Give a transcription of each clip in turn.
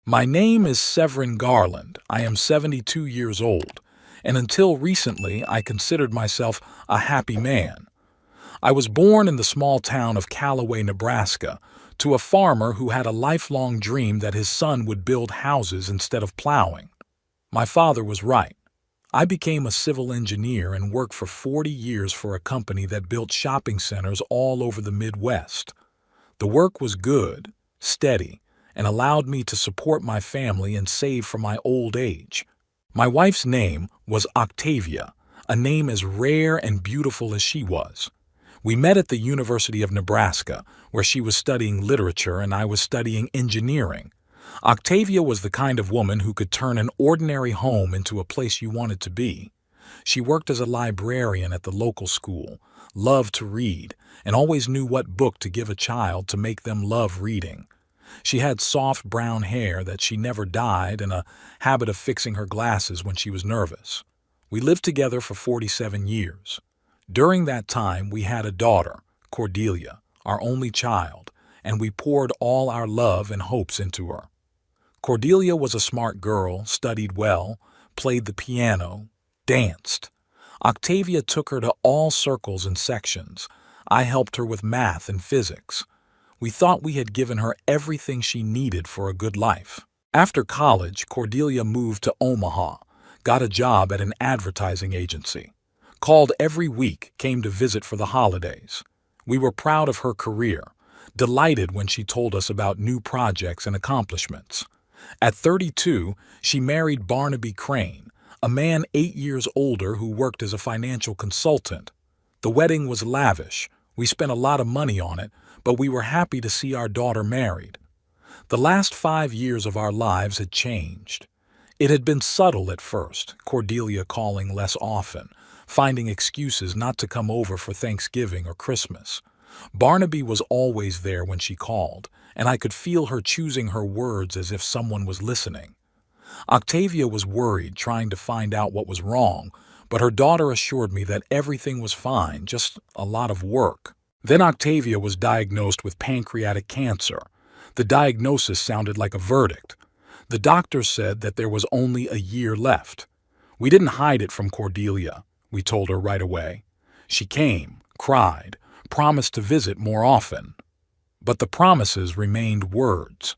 My name is Severin Garland. I am 72 years old, and until recently I considered myself a happy man. I was born in the small town of Callaway, Nebraska, to a farmer who had a lifelong dream that his son would build houses instead of plowing. My father was right. I became a civil engineer and worked for 40 years for a company that built shopping centers all over the Midwest. The work was good, steady, and allowed me to support my family and save for my old age. My wife's name was Octavia, a name as rare and beautiful as she was. We met at the University of Nebraska, where she was studying literature and I was studying engineering. Octavia was the kind of woman who could turn an ordinary home into a place you wanted to be. She worked as a librarian at the local school, loved to read, and always knew what book to give a child to make them love reading. She had soft brown hair that she never dyed and a habit of fixing her glasses when she was nervous. We lived together for 47 years. During that time, we had a daughter, Cordelia, our only child, and we poured all our love and hopes into her. Cordelia was a smart girl, studied well, played the piano, danced. Octavia took her to all circles and sections. I helped her with math and physics. We thought we had given her everything she needed for a good life. After college, Cordelia moved to Omaha, got a job at an advertising agency, called every week, came to visit for the holidays. We were proud of her career, delighted when she told us about new projects and accomplishments. At 32, she married Barnaby Crane, a man 8 years older who worked as a financial consultant. The wedding was lavish. We spent a lot of money on it, but we were happy to see our daughter married. The last 5 years of our lives had changed. It had been subtle at first, Cordelia calling less often, finding excuses not to come over for Thanksgiving or Christmas. Barnaby was always there when she called, and I could feel her choosing her words as if someone was listening. Octavia was worried, trying to find out what was wrong, but her daughter assured me that everything was fine, just a lot of work. Then Octavia was diagnosed with pancreatic cancer. The diagnosis sounded like a verdict. The doctor said that there was only a year left. We didn't hide it from Cordelia. We told her right away. She came, cried, promised to visit more often. But the promises remained words.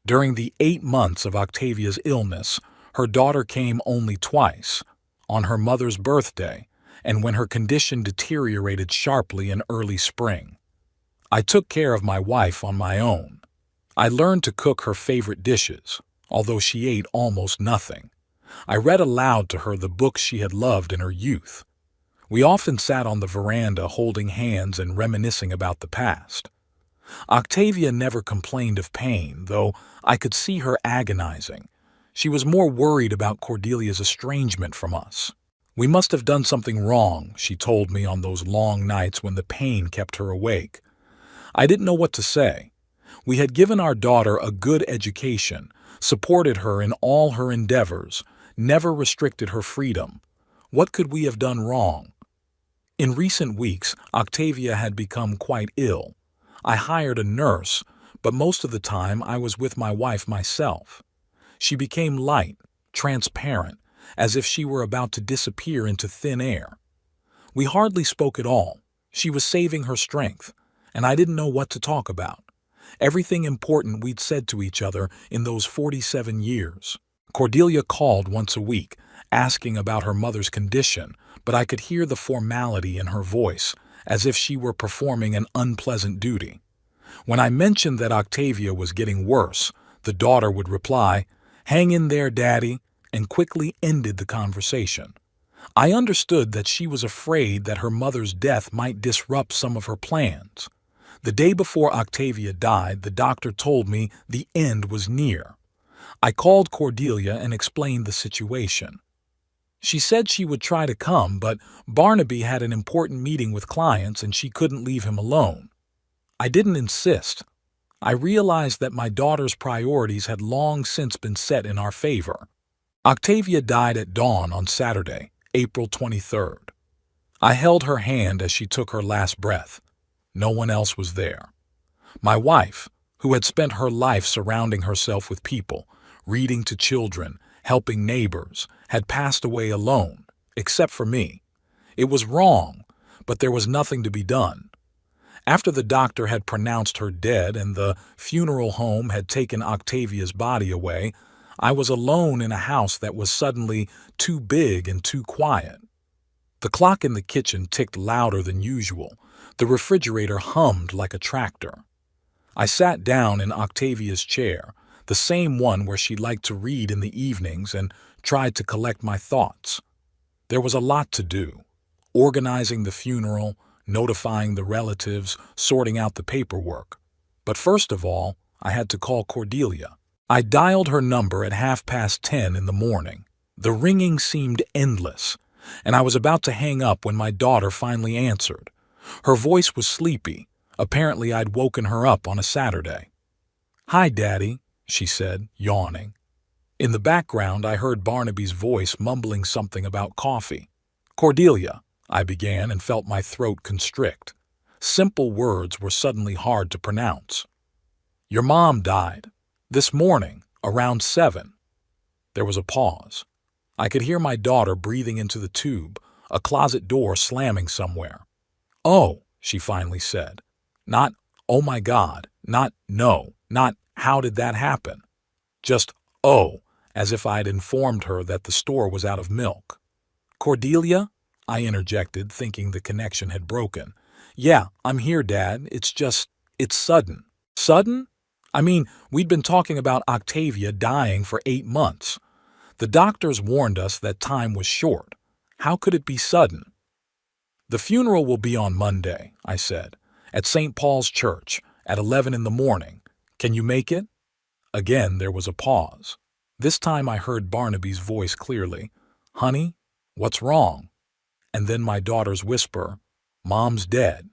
During the 8 months of Octavia's illness, her daughter came only twice, on her mother's birthday, and when her condition deteriorated sharply in early spring. I took care of my wife on my own. I learned to cook her favorite dishes, although she ate almost nothing. I read aloud to her the books she had loved in her youth. We often sat on the veranda holding hands and reminiscing about the past. Octavia never complained of pain, though I could see her agonizing. She was more worried about Cordelia's estrangement from us. We must have done something wrong, she told me on those long nights when the pain kept her awake. I didn't know what to say. We had given our daughter a good education, supported her in all her endeavors, never restricted her freedom. What could we have done wrong? In recent weeks, Octavia had become quite ill. I hired a nurse, but most of the time I was with my wife myself. She became light, transparent, as if she were about to disappear into thin air. We hardly spoke at all. She was saving her strength, and I didn't know what to talk about. Everything important we'd said to each other in those 47 years. Cordelia called once a week, asking about her mother's condition, but I could hear the formality in her voice, as if she were performing an unpleasant duty. When I mentioned that Octavia was getting worse, the daughter would reply, "Hang in there, Daddy," and quickly ended the conversation. I understood that she was afraid that her mother's death might disrupt some of her plans. The day before Octavia died, the doctor told me the end was near. I called Cordelia and explained the situation. She said she would try to come, but Barnaby had an important meeting with clients and she couldn't leave him alone. I didn't insist. I realized that my daughter's priorities had long since been set in our favor. Octavia died at dawn on Saturday, April 23rd. I held her hand as she took her last breath. No one else was there. My wife, who had spent her life surrounding herself with people, reading to children, helping neighbors, had passed away alone, except for me. It was wrong, but there was nothing to be done. After the doctor had pronounced her dead and the funeral home had taken Octavia's body away, I was alone in a house that was suddenly too big and too quiet. The clock in the kitchen ticked louder than usual. The refrigerator hummed like a tractor. I sat down in Octavia's chair, the same one where she liked to read in the evenings, and tried to collect my thoughts. There was a lot to do: organizing the funeral, notifying the relatives, sorting out the paperwork. But first of all, I had to call Cordelia. I dialed her number at 10:30 in the morning. The ringing seemed endless, and I was about to hang up when my daughter finally answered. Her voice was sleepy. Apparently I'd woken her up on a Saturday. "Hi, Daddy," she said, yawning. In the background, I heard Barnaby's voice mumbling something about coffee. "Cordelia," I began, and felt my throat constrict. Simple words were suddenly hard to pronounce. "Your mom died. This morning, around 7. There was a pause. I could hear my daughter breathing into the tube, a closet door slamming somewhere. "Oh," she finally said. Not, "Oh my God," not "no," not "how did that happen?" Just "oh," as if I'd informed her that the store was out of milk. "Cordelia?" I interjected, thinking the connection had broken. "Yeah, I'm here, Dad. It's sudden." "Sudden? I mean, we'd been talking about Octavia dying for 8 months. The doctors warned us that time was short. How could it be sudden?" "The funeral will be on Monday," I said, "at St. Paul's Church, at 11 in the morning. Can you make it?" Again there was a pause. This time I heard Barnaby's voice clearly. "Honey, what's wrong?" And then my daughter's whisper, "Mom's dead."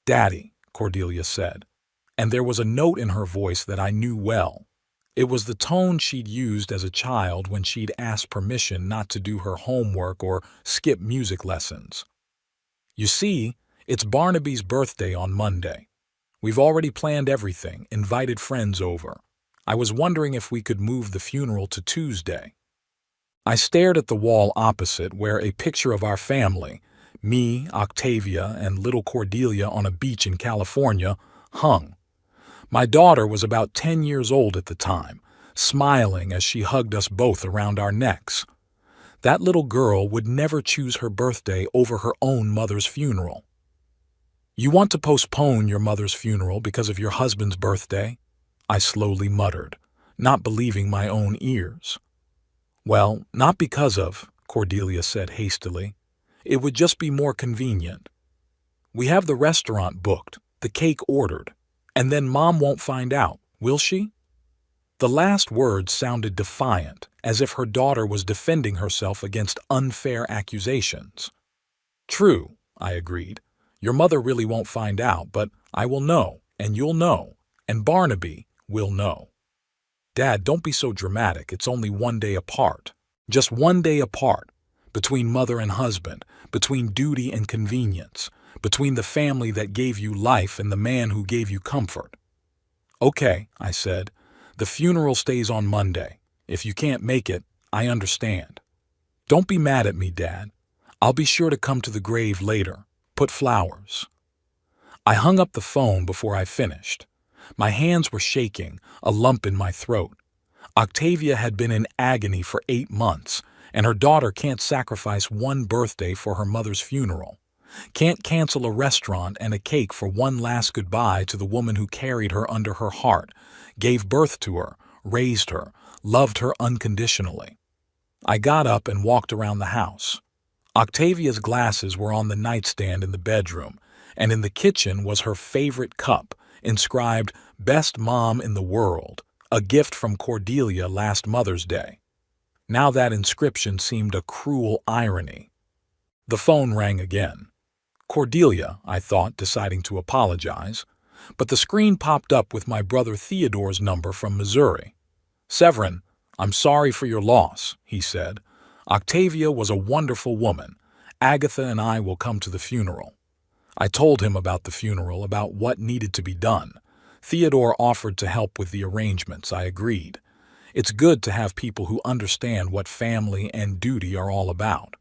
"Daddy," Cordelia said, and there was a note in her voice that I knew well. It was the tone she'd used as a child when she'd asked permission not to do her homework or skip music lessons. "You see, it's Barnaby's birthday on Monday. We've already planned everything, invited friends over. I was wondering if we could move the funeral to Tuesday." I stared at the wall opposite, where a picture of our family, me, Octavia, and little Cordelia on a beach in California, hung. My daughter was about 10 years old at the time, smiling as she hugged us both around our necks. That little girl would never choose her birthday over her own mother's funeral. "You want to postpone your mother's funeral because of your husband's birthday?" I slowly muttered, not believing my own ears. "Well, not because of," Cordelia said hastily. "It would just be more convenient. We have the restaurant booked, the cake ordered, and then Mom won't find out, will she?" The last words sounded defiant, as if her daughter was defending herself against unfair accusations. "True," I agreed. "Your mother really won't find out, but I will know, and you'll know, and Barnaby will know." "Dad, don't be so dramatic. It's only 1 day apart. Just 1 day apart. Between mother and husband, between duty and convenience, between the family that gave you life and the man who gave you comfort." "Okay," I said. "The funeral stays on Monday. If you can't make it, I understand. Don't be mad at me, Dad. I'll be sure to come to the grave later, put flowers." I hung up the phone before I finished. My hands were shaking, a lump in my throat. Octavia had been in agony for 8 months, and her daughter can't sacrifice one birthday for her mother's funeral. Can't cancel a restaurant and a cake for one last goodbye to the woman who carried her under her heart, gave birth to her, raised her, loved her unconditionally. I got up and walked around the house. Octavia's glasses were on the nightstand in the bedroom, and in the kitchen was her favorite cup, inscribed "Best Mom in the World," a gift from Cordelia last Mother's Day. Now that inscription seemed a cruel irony. The phone rang again. Cordelia, I thought, deciding to apologize, but the screen popped up with my brother Theodore's number from Missouri. "Severin, I'm sorry for your loss," he said. "Octavia was a wonderful woman. Agatha and I will come to the funeral." I told him about the funeral, about what needed to be done. Theodore offered to help with the arrangements. I agreed. It's good to have people who understand what family and duty are all about.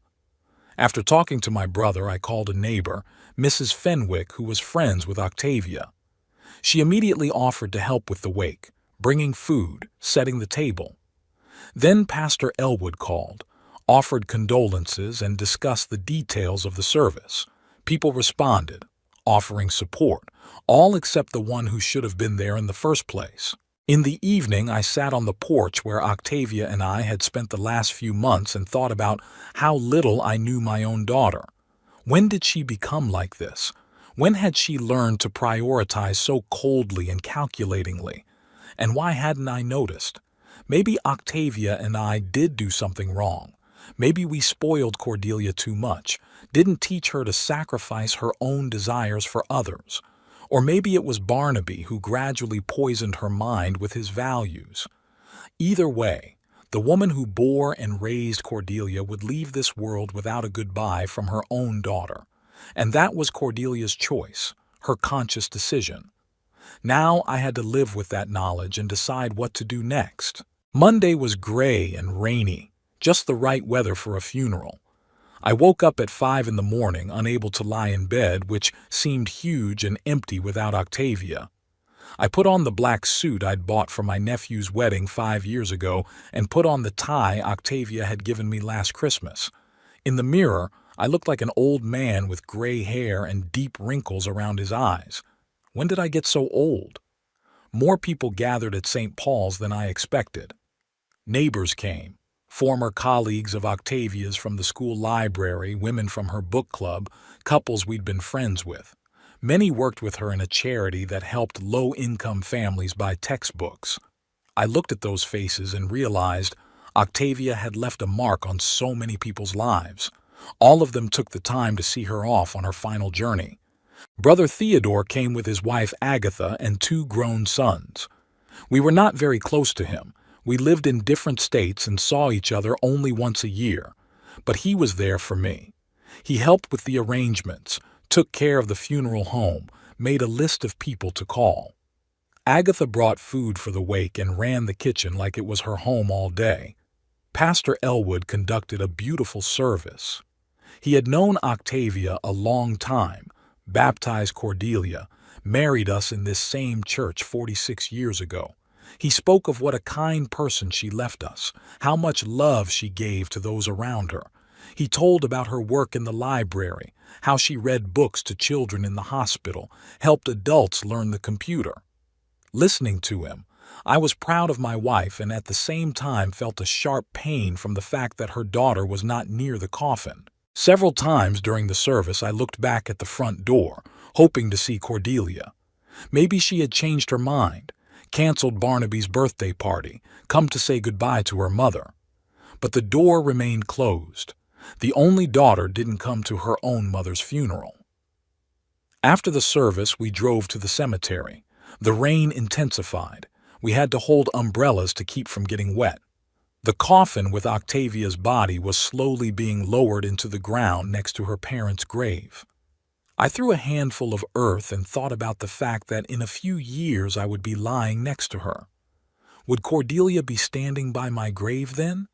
After talking to my brother, I called a neighbor, Mrs. Fenwick, who was friends with Octavia. She immediately offered to help with the wake, bringing food, setting the table. Then Pastor Elwood called, offered condolences, and discussed the details of the service. People responded, offering support, all except the one who should have been there in the first place. In the evening, I sat on the porch where Octavia and I had spent the last few months and thought about how little I knew my own daughter. When did she become like this? When had she learned to prioritize so coldly and calculatingly? And why hadn't I noticed? Maybe Octavia and I did do something wrong. Maybe we spoiled Cordelia too much, didn't teach her to sacrifice her own desires for others. Or maybe it was Barnaby who gradually poisoned her mind with his values. Either way, the woman who bore and raised Cordelia would leave this world without a goodbye from her own daughter. And that was Cordelia's choice, her conscious decision. Now I had to live with that knowledge and decide what to do next. Monday was gray and rainy, just the right weather for a funeral. I woke up at 5 in the morning, unable to lie in bed, which seemed huge and empty without Octavia. I put on the black suit I'd bought for my nephew's wedding 5 years ago and put on the tie Octavia had given me last Christmas. In the mirror, I looked like an old man with gray hair and deep wrinkles around his eyes. When did I get so old? More people gathered at St. Paul's than I expected. Neighbors came. Former colleagues of Octavia's from the school library, women from her book club, couples we'd been friends with. Many worked with her in a charity that helped low-income families buy textbooks. I looked at those faces and realized Octavia had left a mark on so many people's lives. All of them took the time to see her off on her final journey. Brother Theodore came with his wife Agatha and 2 grown sons. We were not very close to him. We lived in different states and saw each other only once a year, but he was there for me. He helped with the arrangements, took care of the funeral home, made a list of people to call. Agatha brought food for the wake and ran the kitchen like it was her home all day. Pastor Elwood conducted a beautiful service. He had known Octavia a long time, baptized Cordelia, married us in this same church 46 years ago. He spoke of what a kind person she left us, how much love she gave to those around her. He told about her work in the library, how she read books to children in the hospital, helped adults learn the computer. Listening to him, I was proud of my wife and at the same time felt a sharp pain from the fact that her daughter was not near the coffin. Several times during the service I looked back at the front door, hoping to see Cordelia. Maybe she had changed her mind, canceled Barnaby's birthday party, come to say goodbye to her mother. But the door remained closed. The only daughter didn't come to her own mother's funeral. After the service, we drove to the cemetery. The rain intensified. We had to hold umbrellas to keep from getting wet. The coffin with Octavia's body was slowly being lowered into the ground next to her parents' grave. I threw a handful of earth and thought about the fact that in a few years I would be lying next to her. Would Cordelia be standing by my grave then?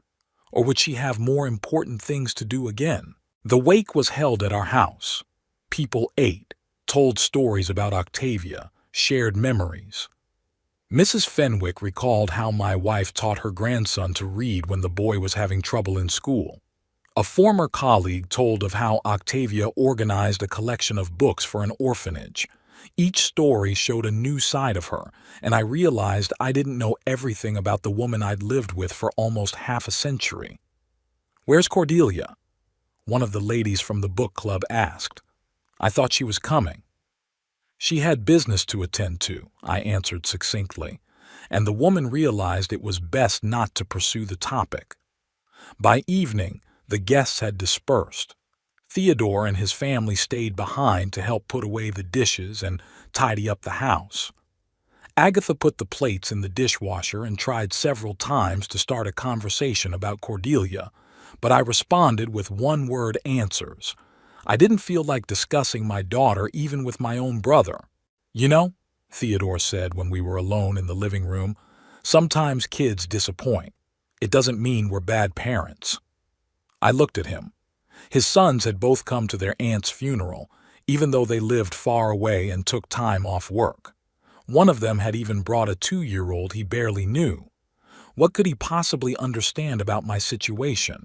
Or would she have more important things to do again? The wake was held at our house. People ate, told stories about Octavia, shared memories. Mrs. Fenwick recalled how my wife taught her grandson to read when the boy was having trouble in school. A former colleague told of how Octavia organized a collection of books for an orphanage. Each story showed a new side of her, and I realized I didn't know everything about the woman I'd lived with for almost half a century. "Where's Cordelia?" one of the ladies from the book club asked. I thought she was coming. "She had business to attend to," I answered succinctly, and the woman realized it was best not to pursue the topic. By evening, the guests had dispersed. Theodore and his family stayed behind to help put away the dishes and tidy up the house. Agatha put the plates in the dishwasher and tried several times to start a conversation about Cordelia, but I responded with one-word answers. I didn't feel like discussing my daughter even with my own brother. "You know," Theodore said when we were alone in the living room, Sometimes kids disappoint. It doesn't mean we're bad parents. I looked at him. His sons had both come to their aunt's funeral, even though they lived far away and took time off work. One of them had even brought a 2-year-old he barely knew. What could he possibly understand about my situation?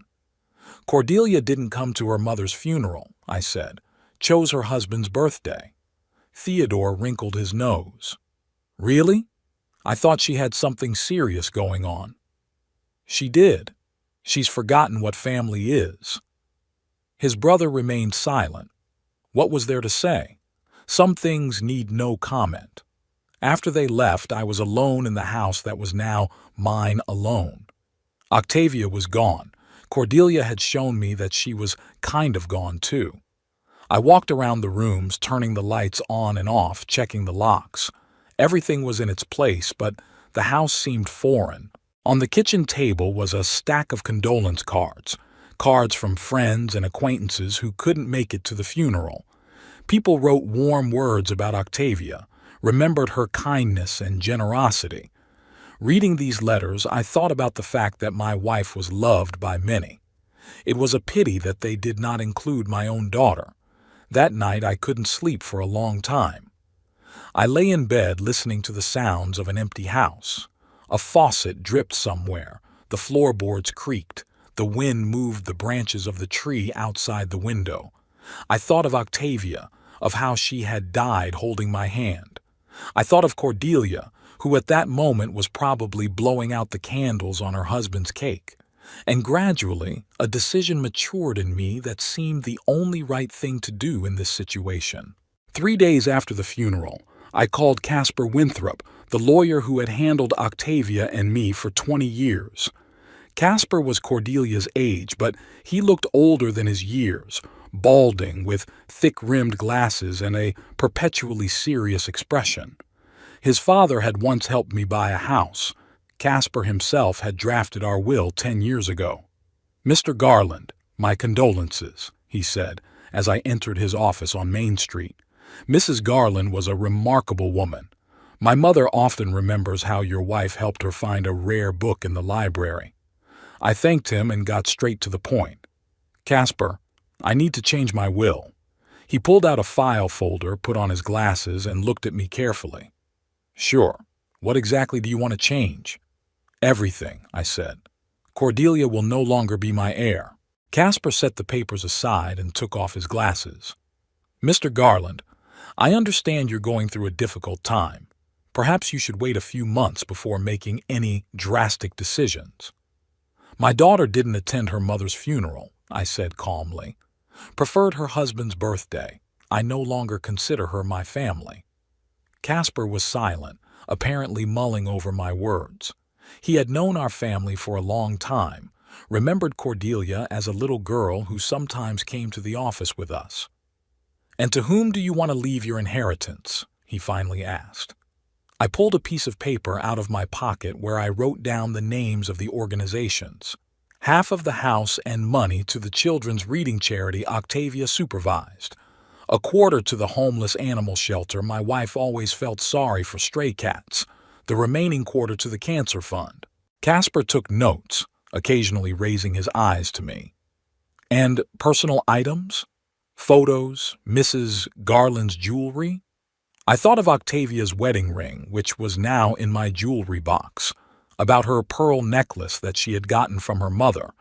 Cordelia didn't come to her mother's funeral, I said, chose her husband's birthday. Theodore wrinkled his nose. Really? I thought she had something serious going on. She did. She's forgotten what family is. His brother remained silent. What was there to say? Some things need no comment. After they left, I was alone in the house that was now mine alone. Octavia was gone. Cordelia had shown me that she was kind of gone too. I walked around the rooms, turning the lights on and off, checking the locks. Everything was in its place, but the house seemed foreign. On the kitchen table was a stack of condolence cards, cards from friends and acquaintances who couldn't make it to the funeral. People wrote warm words about Octavia, remembered her kindness and generosity. Reading these letters, I thought about the fact that my wife was loved by many. It was a pity that they did not include my own daughter. That night I couldn't sleep for a long time. I lay in bed listening to the sounds of an empty house. A faucet dripped somewhere, the floorboards creaked, the wind moved the branches of the tree outside the window. I thought of Octavia, of how she had died holding my hand. I thought of Cordelia, who at that moment was probably blowing out the candles on her husband's cake. And gradually, a decision matured in me that seemed the only right thing to do in this situation. 3 days after the funeral, I called Caspar Winthrop, the lawyer who had handled Octavia and me for 20 years. Caspar was Cordelia's age, but he looked older than his years, balding with thick-rimmed glasses and a perpetually serious expression. His father had once helped me buy a house. Caspar himself had drafted our will 10 years ago. "Mr. Garland, my condolences," he said, as I entered his office on Main Street. "Mrs. Garland was a remarkable woman. My mother often remembers how your wife helped her find a rare book in the library." I thanked him and got straight to the point. "Caspar, I need to change my will." He pulled out a file folder, put on his glasses, and looked at me carefully. "Sure. What exactly do you want to change?" "Everything," I said. "Cordelia will no longer be my heir." Caspar set the papers aside and took off his glasses. "Mr. Garland, I understand you're going through a difficult time. Perhaps you should wait a few months before making any drastic decisions." "My daughter didn't attend her mother's funeral," I said calmly. "Preferred her husband's birthday. I no longer consider her my family." Caspar was silent, apparently mulling over my words. He had known our family for a long time, remembered Cordelia as a little girl who sometimes came to the office with us. "And to whom do you want to leave your inheritance?" he finally asked. I pulled a piece of paper out of my pocket where I wrote down the names of the organizations. Half of the house and money to the children's reading charity Octavia supervised. A quarter to the homeless animal shelter my wife always felt sorry for stray cats. The remaining quarter to the cancer fund. Caspar took notes, occasionally raising his eyes to me. "And personal items? Photos, Mrs. Garland's jewelry?" I thought of Octavia's wedding ring, which was now in my jewelry box, about her pearl necklace that she had gotten from her mother,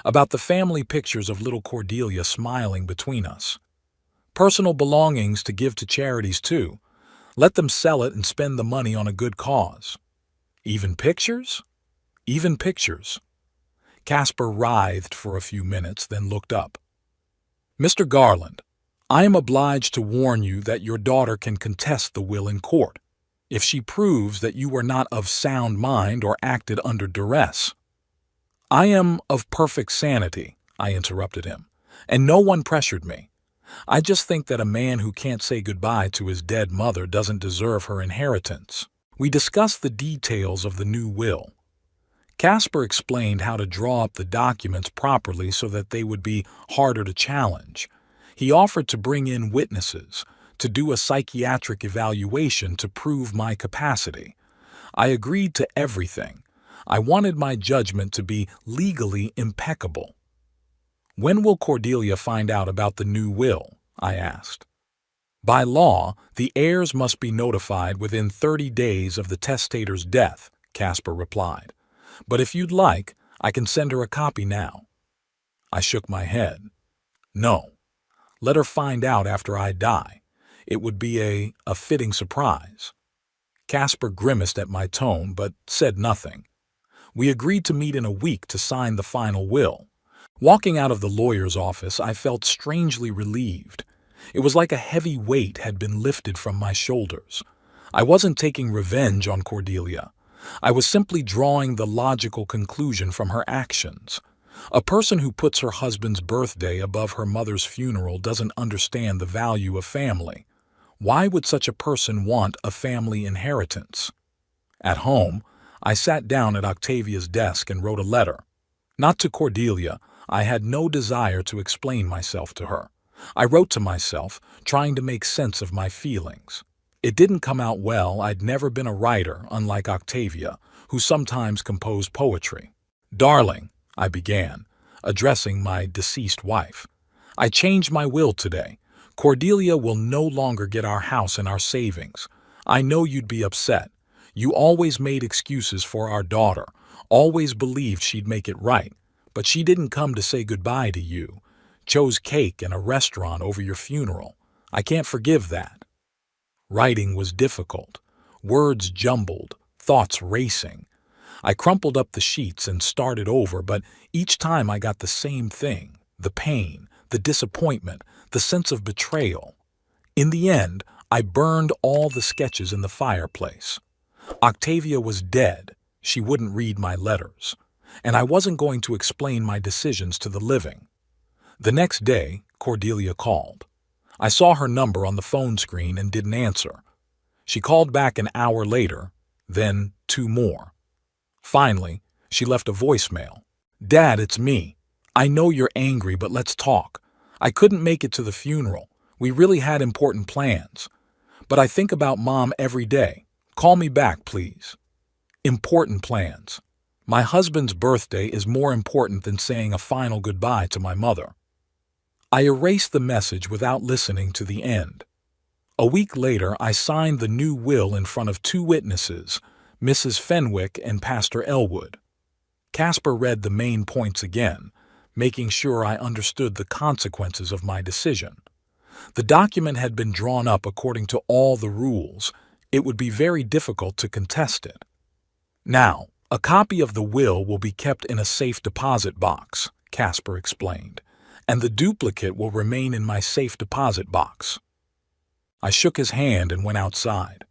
about the family pictures of little Cordelia smiling between us. Personal belongings to give to charities, too. Let them sell it and spend the money on a good cause. Even pictures? Even pictures. Caspar writhed for a few minutes, then looked up. "Mr. Garland, I am obliged to warn you that your daughter can contest the will in court, if she proves that you were not of sound mind or acted under duress." "I am of perfect sanity," I interrupted him, "and no one pressured me. I just think that a man who can't say goodbye to his dead mother doesn't deserve her inheritance." We discussed the details of the new will. Caspar explained how to draw up the documents properly so that they would be harder to challenge. He offered to bring in witnesses, to do a psychiatric evaluation to prove my capacity. I agreed to everything. I wanted my judgment to be legally impeccable. "When will Cordelia find out about the new will?" I asked. "By law, the heirs must be notified within 30 days of the testator's death," Casper replied. "But if you'd like, I can send her a copy now." I shook my head. "No. Let her find out after I die. It would be a fitting surprise." Casper grimaced at my tone, but said nothing. We agreed to meet in a week to sign the final will. Walking out of the lawyer's office, I felt strangely relieved. It was like a heavy weight had been lifted from my shoulders. I wasn't taking revenge on Cordelia. I was simply drawing the logical conclusion from her actions. A person who puts her husband's birthday above her mother's funeral doesn't understand the value of family. Why would such a person want a family inheritance? At home, I sat down at Octavia's desk and wrote a letter. Not to Cordelia. I had no desire to explain myself to her. I wrote to myself, trying to make sense of my feelings. It didn't come out well. I'd never been a writer, unlike Octavia, who sometimes composed poetry. "Darling," I began, addressing my deceased wife, "I changed my will today. Cordelia will no longer get our house and our savings. I know you'd be upset. You always made excuses for our daughter, always believed she'd make it right, but she didn't come to say goodbye to you. Chose cake and a restaurant over your funeral. I can't forgive that." Writing was difficult. Words jumbled, thoughts racing. I crumpled up the sheets and started over, but each time I got the same thing: the pain, the disappointment, the sense of betrayal. In the end, I burned all the sketches in the fireplace. Octavia was dead. She wouldn't read my letters. And I wasn't going to explain my decisions to the living. The next day, Cordelia called. I saw her number on the phone screen and didn't answer. She called back an hour later, then 2 more. Finally, she left a voicemail. "Dad, it's me. I know you're angry, but let's talk. I couldn't make it to the funeral. We really had important plans. But I think about Mom every day. Call me back, please." Important plans. My husband's birthday is more important than saying a final goodbye to my mother. I erased the message without listening to the end. A week later, I signed the new will in front of 2 witnesses, Mrs. Fenwick and Pastor Elwood. Casper read the main points again, making sure I understood the consequences of my decision. The document had been drawn up according to all the rules. It would be very difficult to contest it. "Now, a copy of the will be kept in a safe deposit box," Casper explained, "and the duplicate will remain in my safe deposit box." I shook his hand and went outside.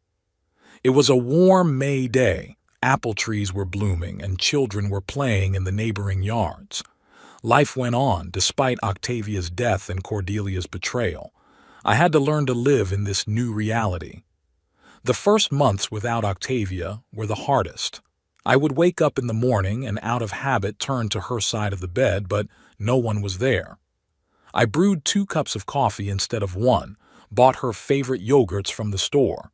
It was a warm May day. Apple trees were blooming and children were playing in the neighboring yards. Life went on despite Octavia's death and Cordelia's betrayal. I had to learn to live in this new reality. The first months without Octavia were the hardest. I would wake up in the morning and out of habit turn to her side of the bed, but no one was there. I brewed 2 cups of coffee instead of 1, bought her favorite yogurts from the store.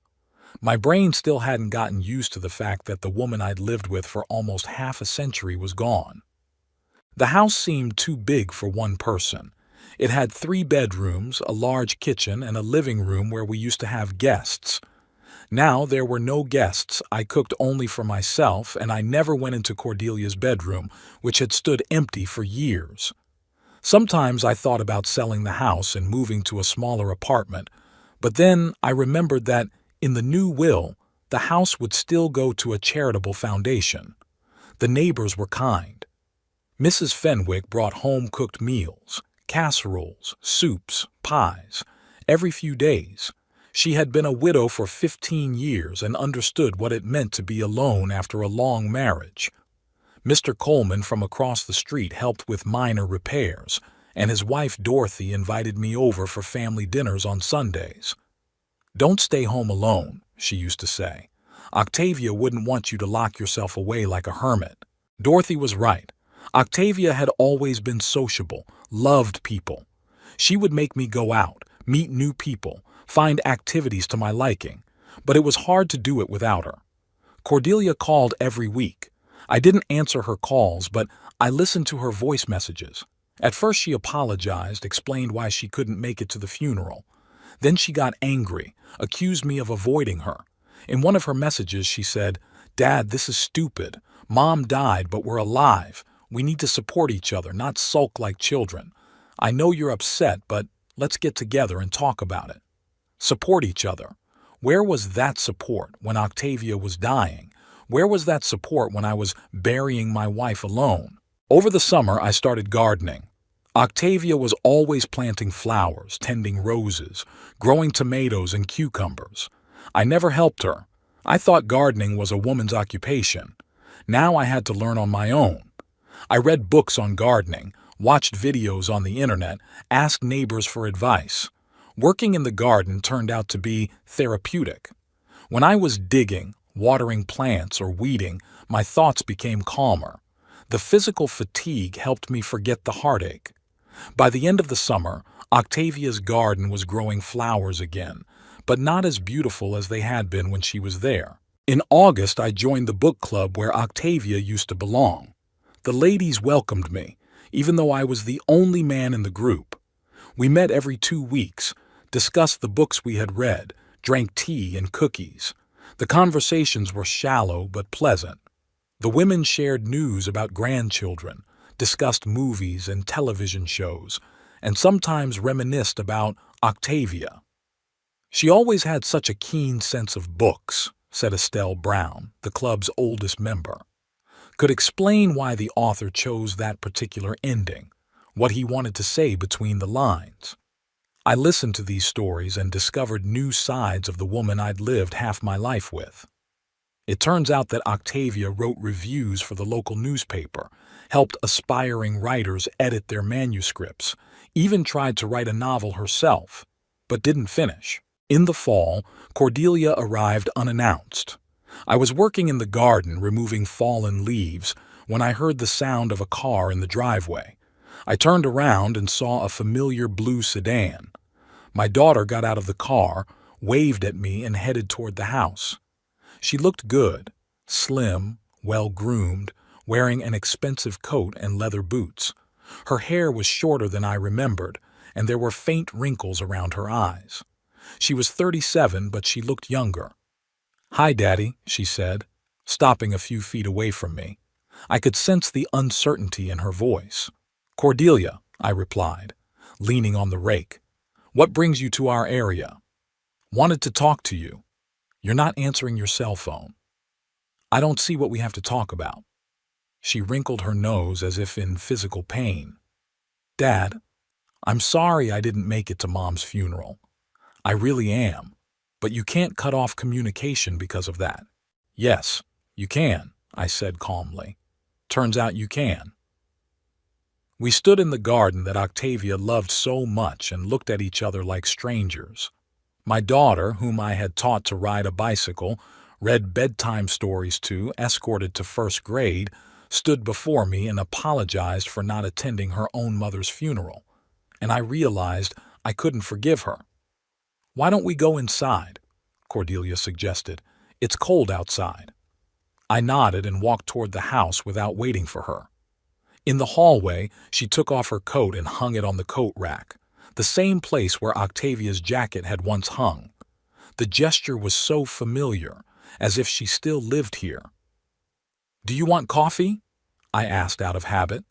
My brain still hadn't gotten used to the fact that the woman I'd lived with for almost half a century was gone. The house seemed too big for one person. It had 3 bedrooms, a large kitchen, and a living room where we used to have guests. Now there were no guests. I cooked only for myself, and I never went into Cordelia's bedroom, which had stood empty for years. Sometimes I thought about selling the house and moving to a smaller apartment, but then I remembered that, in the new will, the house would still go to a charitable foundation. The neighbors were kind. Mrs. Fenwick brought home-cooked meals, casseroles, soups, pies, every few days. She had been a widow for 15 years and understood what it meant to be alone after a long marriage. Mr. Coleman from across the street helped with minor repairs, and his wife Dorothy invited me over for family dinners on Sundays. "Don't stay home alone," she used to say. "Octavia wouldn't want you to lock yourself away like a hermit." Dorothy was right. Octavia had always been sociable, loved people. She would make me go out, meet new people, find activities to my liking, but it was hard to do it without her. Cordelia called every week. I didn't answer her calls, but I listened to her voice messages. At first she apologized, explained why she couldn't make it to the funeral. Then she got angry, accused me of avoiding her. In one of her messages she said, "Dad, this is stupid. Mom died, but we're alive. We need to support each other, not sulk like children. I know you're upset, but let's get together and talk about it." Support each other. Where was that support when Octavia was dying? Where was that support when I was burying my wife alone? Over the summer, I started gardening. Octavia was always planting flowers, tending roses, growing tomatoes and cucumbers. I never helped her. I thought gardening was a woman's occupation. Now I had to learn on my own. I read books on gardening, watched videos on the internet, asked neighbors for advice. Working in the garden turned out to be therapeutic. When I was digging, watering plants, or weeding, my thoughts became calmer. The physical fatigue helped me forget the heartache. By the end of the summer, Octavia's garden was growing flowers again, but not as beautiful as they had been when she was there. In August, I joined the book club where Octavia used to belong. The ladies welcomed me, even though I was the only man in the group. We met every 2 weeks, discussed the books we had read, drank tea and cookies. The conversations were shallow but pleasant. The women shared news about grandchildren, discussed movies and television shows, and sometimes reminisced about Octavia. "She always had such a keen sense of books," said Estelle Brown, the club's oldest member. "Could explain why the author chose that particular ending, what he wanted to say between the lines." I listened to these stories and discovered new sides of the woman I'd lived half my life with. It turns out that Octavia wrote reviews for the local newspaper, helped aspiring writers edit their manuscripts, even tried to write a novel herself, but didn't finish. In the fall, Cordelia arrived unannounced. I was working in the garden removing fallen leaves when I heard the sound of a car in the driveway. I turned around and saw a familiar blue sedan. My daughter got out of the car, waved at me, and headed toward the house. She looked good, slim, well-groomed, wearing an expensive coat and leather boots. Her hair was shorter than I remembered, and there were faint wrinkles around her eyes. She was 37, but she looked younger. "Hi, Daddy," she said, stopping a few feet away from me. I could sense the uncertainty in her voice. "Cordelia," I replied, leaning on the rake. "What brings you to our area?" "Wanted to talk to you. You're not answering your cell phone." "I don't see what we have to talk about." She wrinkled her nose as if in physical pain. "Dad, I'm sorry I didn't make it to Mom's funeral. I really am. But you can't cut off communication because of that." "Yes, you can," I said calmly. "Turns out you can." We stood in the garden that Octavia loved so much and looked at each other like strangers. My daughter, whom I had taught to ride a bicycle, read bedtime stories to, escorted to first grade, stood before me and apologized for not attending her own mother's funeral, and I realized I couldn't forgive her. "Why don't we go inside?" Cordelia suggested. "It's cold outside." I nodded and walked toward the house without waiting for her. In the hallway, she took off her coat and hung it on the coat rack, the same place where Octavia's jacket had once hung. The gesture was so familiar, as if she still lived here. "Do you want coffee?" I asked out of habit.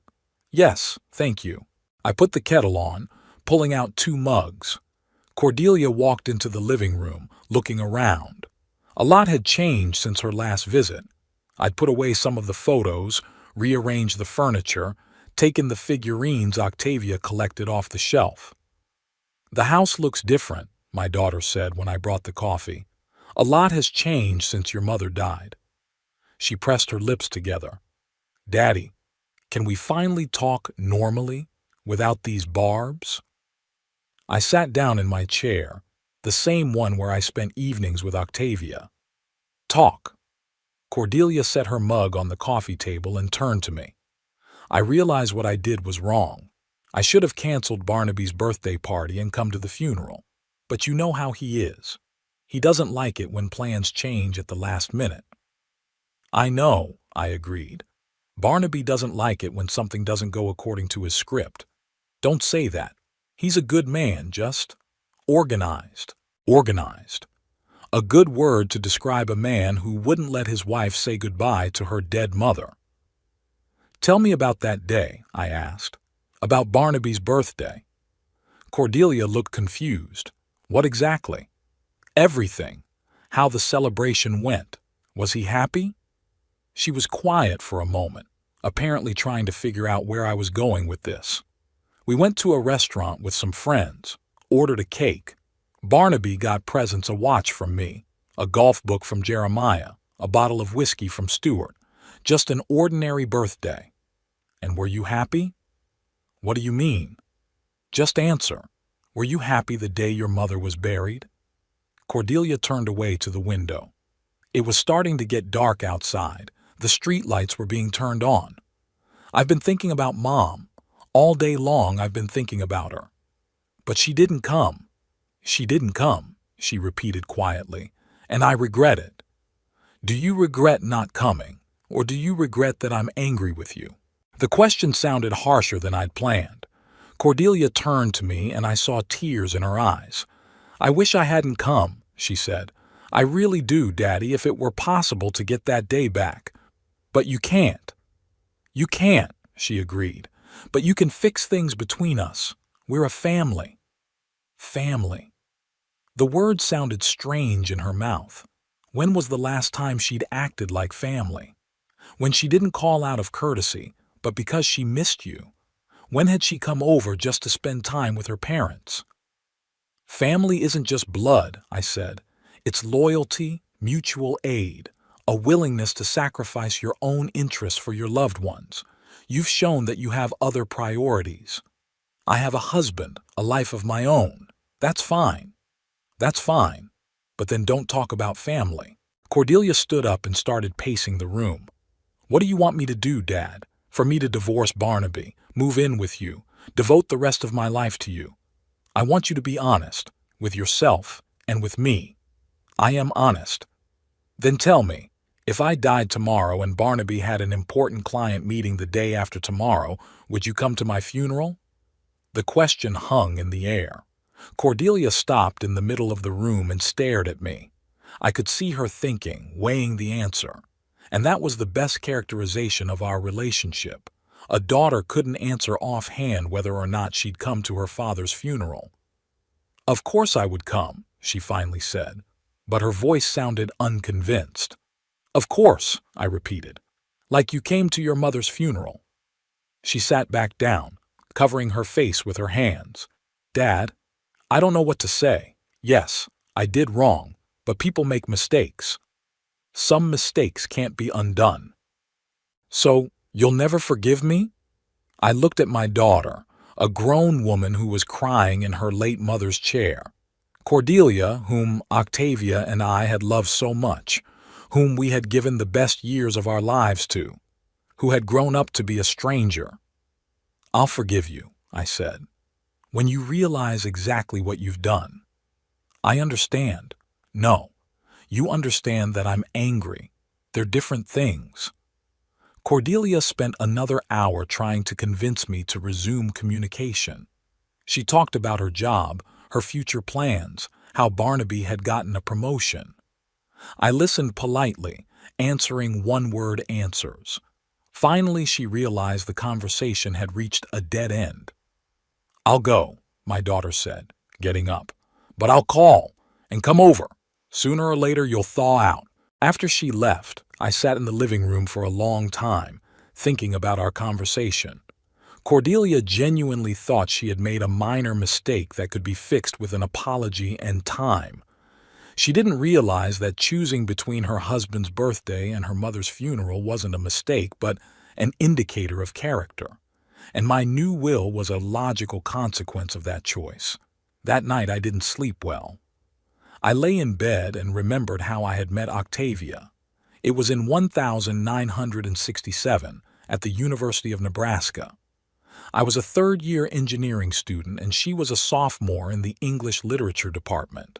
"Yes, thank you." I put the kettle on, pulling out 2 mugs. Cordelia walked into the living room, looking around. A lot had changed since her last visit. I'd put away some of the photos, rearranged the furniture, taken the figurines Octavia collected off the shelf. "The house looks different," my daughter said when I brought the coffee. "A lot has changed since your mother died." She pressed her lips together. "Daddy, can we finally talk normally, without these barbs?" I sat down in my chair, the same one where I spent evenings with Octavia. "Talk." Cordelia set her mug on the coffee table and turned to me. I realized what I did was wrong. I should have canceled Barnaby's birthday party and come to the funeral. But you know how he is. He doesn't like it when plans change at the last minute. I know, I agreed. Barnaby doesn't like it when something doesn't go according to his script. Don't say that. He's a good man, just organized. Organized. A good word to describe a man who wouldn't let his wife say goodbye to her dead mother. Tell me about that day, I asked. About Barnaby's birthday. Cordelia looked confused. What exactly? Everything. How the celebration went. Was he happy? She was quiet for a moment, apparently trying to figure out where I was going with this. We went to a restaurant with some friends, ordered a cake. Barnaby got presents: a watch from me, a golf book from Jeremiah, a bottle of whiskey from Stuart. Just an ordinary birthday. And were you happy? What do you mean? Just answer. Were you happy the day your mother was buried? Cordelia turned away to the window. It was starting to get dark outside. The streetlights were being turned on. I've been thinking about Mom. All day long I've been thinking about her. But she didn't come. She didn't come, she repeated quietly, and I regret it. Do you regret not coming, or do you regret that I'm angry with you? The question sounded harsher than I'd planned. Cordelia turned to me and I saw tears in her eyes. I wish I hadn't come, she said. I really do, Daddy, if it were possible to get that day back. But you can't. You can't, she agreed. But you can fix things between us. We're a family. Family. The word sounded strange in her mouth. When was the last time she'd acted like family? When she didn't call out of courtesy, but because she missed you. When had she come over just to spend time with her parents? Family isn't just blood, I said. It's loyalty, mutual aid, a willingness to sacrifice your own interests for your loved ones. You've shown that you have other priorities. I have a husband, a life of my own. That's fine. That's fine. But then don't talk about family. Cordelia stood up and started pacing the room. What do you want me to do, Dad? For me to divorce Barnaby, move in with you, devote the rest of my life to you? I want you to be honest, with yourself and with me. I am honest. Then tell me, if I died tomorrow and Barnaby had an important client meeting the day after tomorrow, would you come to my funeral? The question hung in the air. Cordelia stopped in the middle of the room and stared at me. I could see her thinking, weighing the answer. And that was the best characterization of our relationship. A daughter couldn't answer offhand whether or not she'd come to her father's funeral. Of course I would come, she finally said, but her voice sounded unconvinced. Of course, I repeated, like you came to your mother's funeral. She sat back down, covering her face with her hands. Dad, I don't know what to say. Yes, I did wrong, but people make mistakes. Some mistakes can't be undone. So, you'll never forgive me? I looked at my daughter, a grown woman who was crying in her late mother's chair. Cordelia, whom Octavia and I had loved so much, whom we had given the best years of our lives to, who had grown up to be a stranger. I'll forgive you, I said, when you realize exactly what you've done. I understand. No. You understand that I'm angry. They're different things. Cordelia spent another hour trying to convince me to resume communication. She talked about her job, her future plans, how Barnaby had gotten a promotion. I listened politely, answering one-word answers. Finally, she realized the conversation had reached a dead end. I'll go, my daughter said, getting up. But I'll call and come over. Sooner or later, you'll thaw out. After she left, I sat in the living room for a long time, thinking about our conversation. Cordelia genuinely thought she had made a minor mistake that could be fixed with an apology and time. She didn't realize that choosing between her husband's birthday and her mother's funeral wasn't a mistake, but an indicator of character. And my new will was a logical consequence of that choice. That night I didn't sleep well. I lay in bed and remembered how I had met Octavia. It was in 1967 at the University of Nebraska. I was a third-year engineering student and she was a sophomore in the English literature department.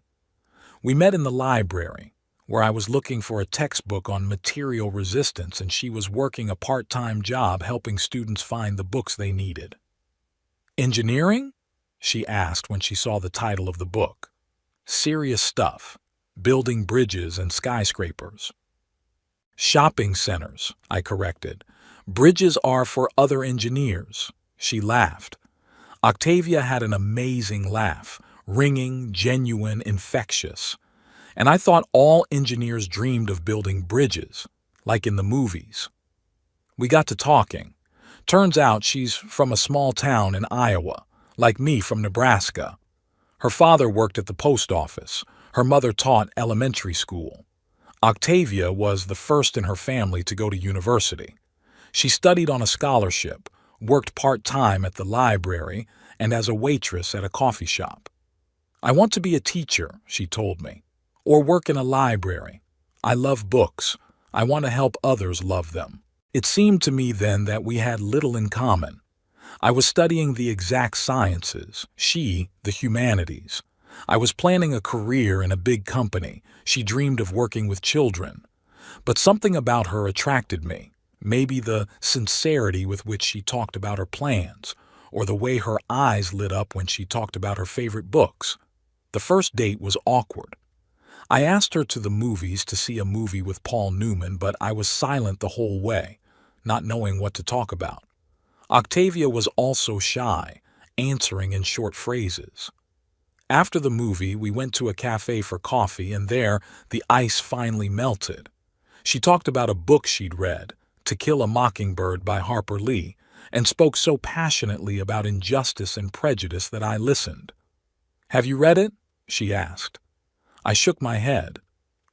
We met in the library. where I was looking for a textbook on material resistance and she was working a part-time job helping students find the books they needed. Engineering? She asked when she saw the title of the book. Serious stuff. Building bridges and skyscrapers. Shopping centers, I corrected. Bridges are for other engineers. She laughed. Octavia had an amazing laugh, ringing, genuine, infectious. And I thought all engineers dreamed of building bridges, like in the movies. We got to talking. Turns out she's from a small town in Iowa, like me from Nebraska. Her father worked at the post office. Her mother taught elementary school. Octavia was the first in her family to go to university. She studied on a scholarship, worked part-time at the library, and as a waitress at a coffee shop. I want to be a teacher, she told me, or work in a library. I love books. I want to help others love them. It seemed to me then that we had little in common. I was studying the exact sciences, she the humanities. I was planning a career in a big company. She dreamed of working with children. But something about her attracted me, maybe the sincerity with which she talked about her plans, or the way her eyes lit up when she talked about her favorite books. The first date was awkward. I asked her to the movies to see a movie with Paul Newman, but I was silent the whole way, not knowing what to talk about. Octavia was also shy, answering in short phrases. After the movie, we went to a cafe for coffee, and there the ice finally melted. She talked about a book she'd read, To Kill a Mockingbird by Harper Lee, and spoke so passionately about injustice and prejudice that I listened. "Have you read it?" she asked. I shook my head.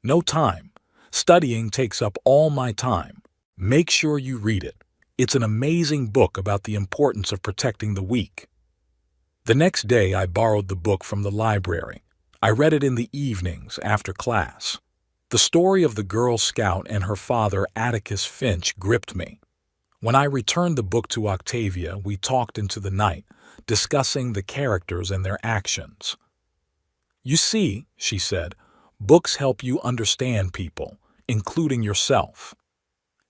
"No time. Studying takes up all my time. Make sure you read it. It's an amazing book about the importance of protecting the weak." The next day I borrowed the book from the library. I read it in the evenings after class. The story of the Girl Scout and her father, Atticus Finch, gripped me. When I returned the book to Octavia, we talked into the night, discussing the characters and their actions. "You see," she said, "books help you understand people, including yourself."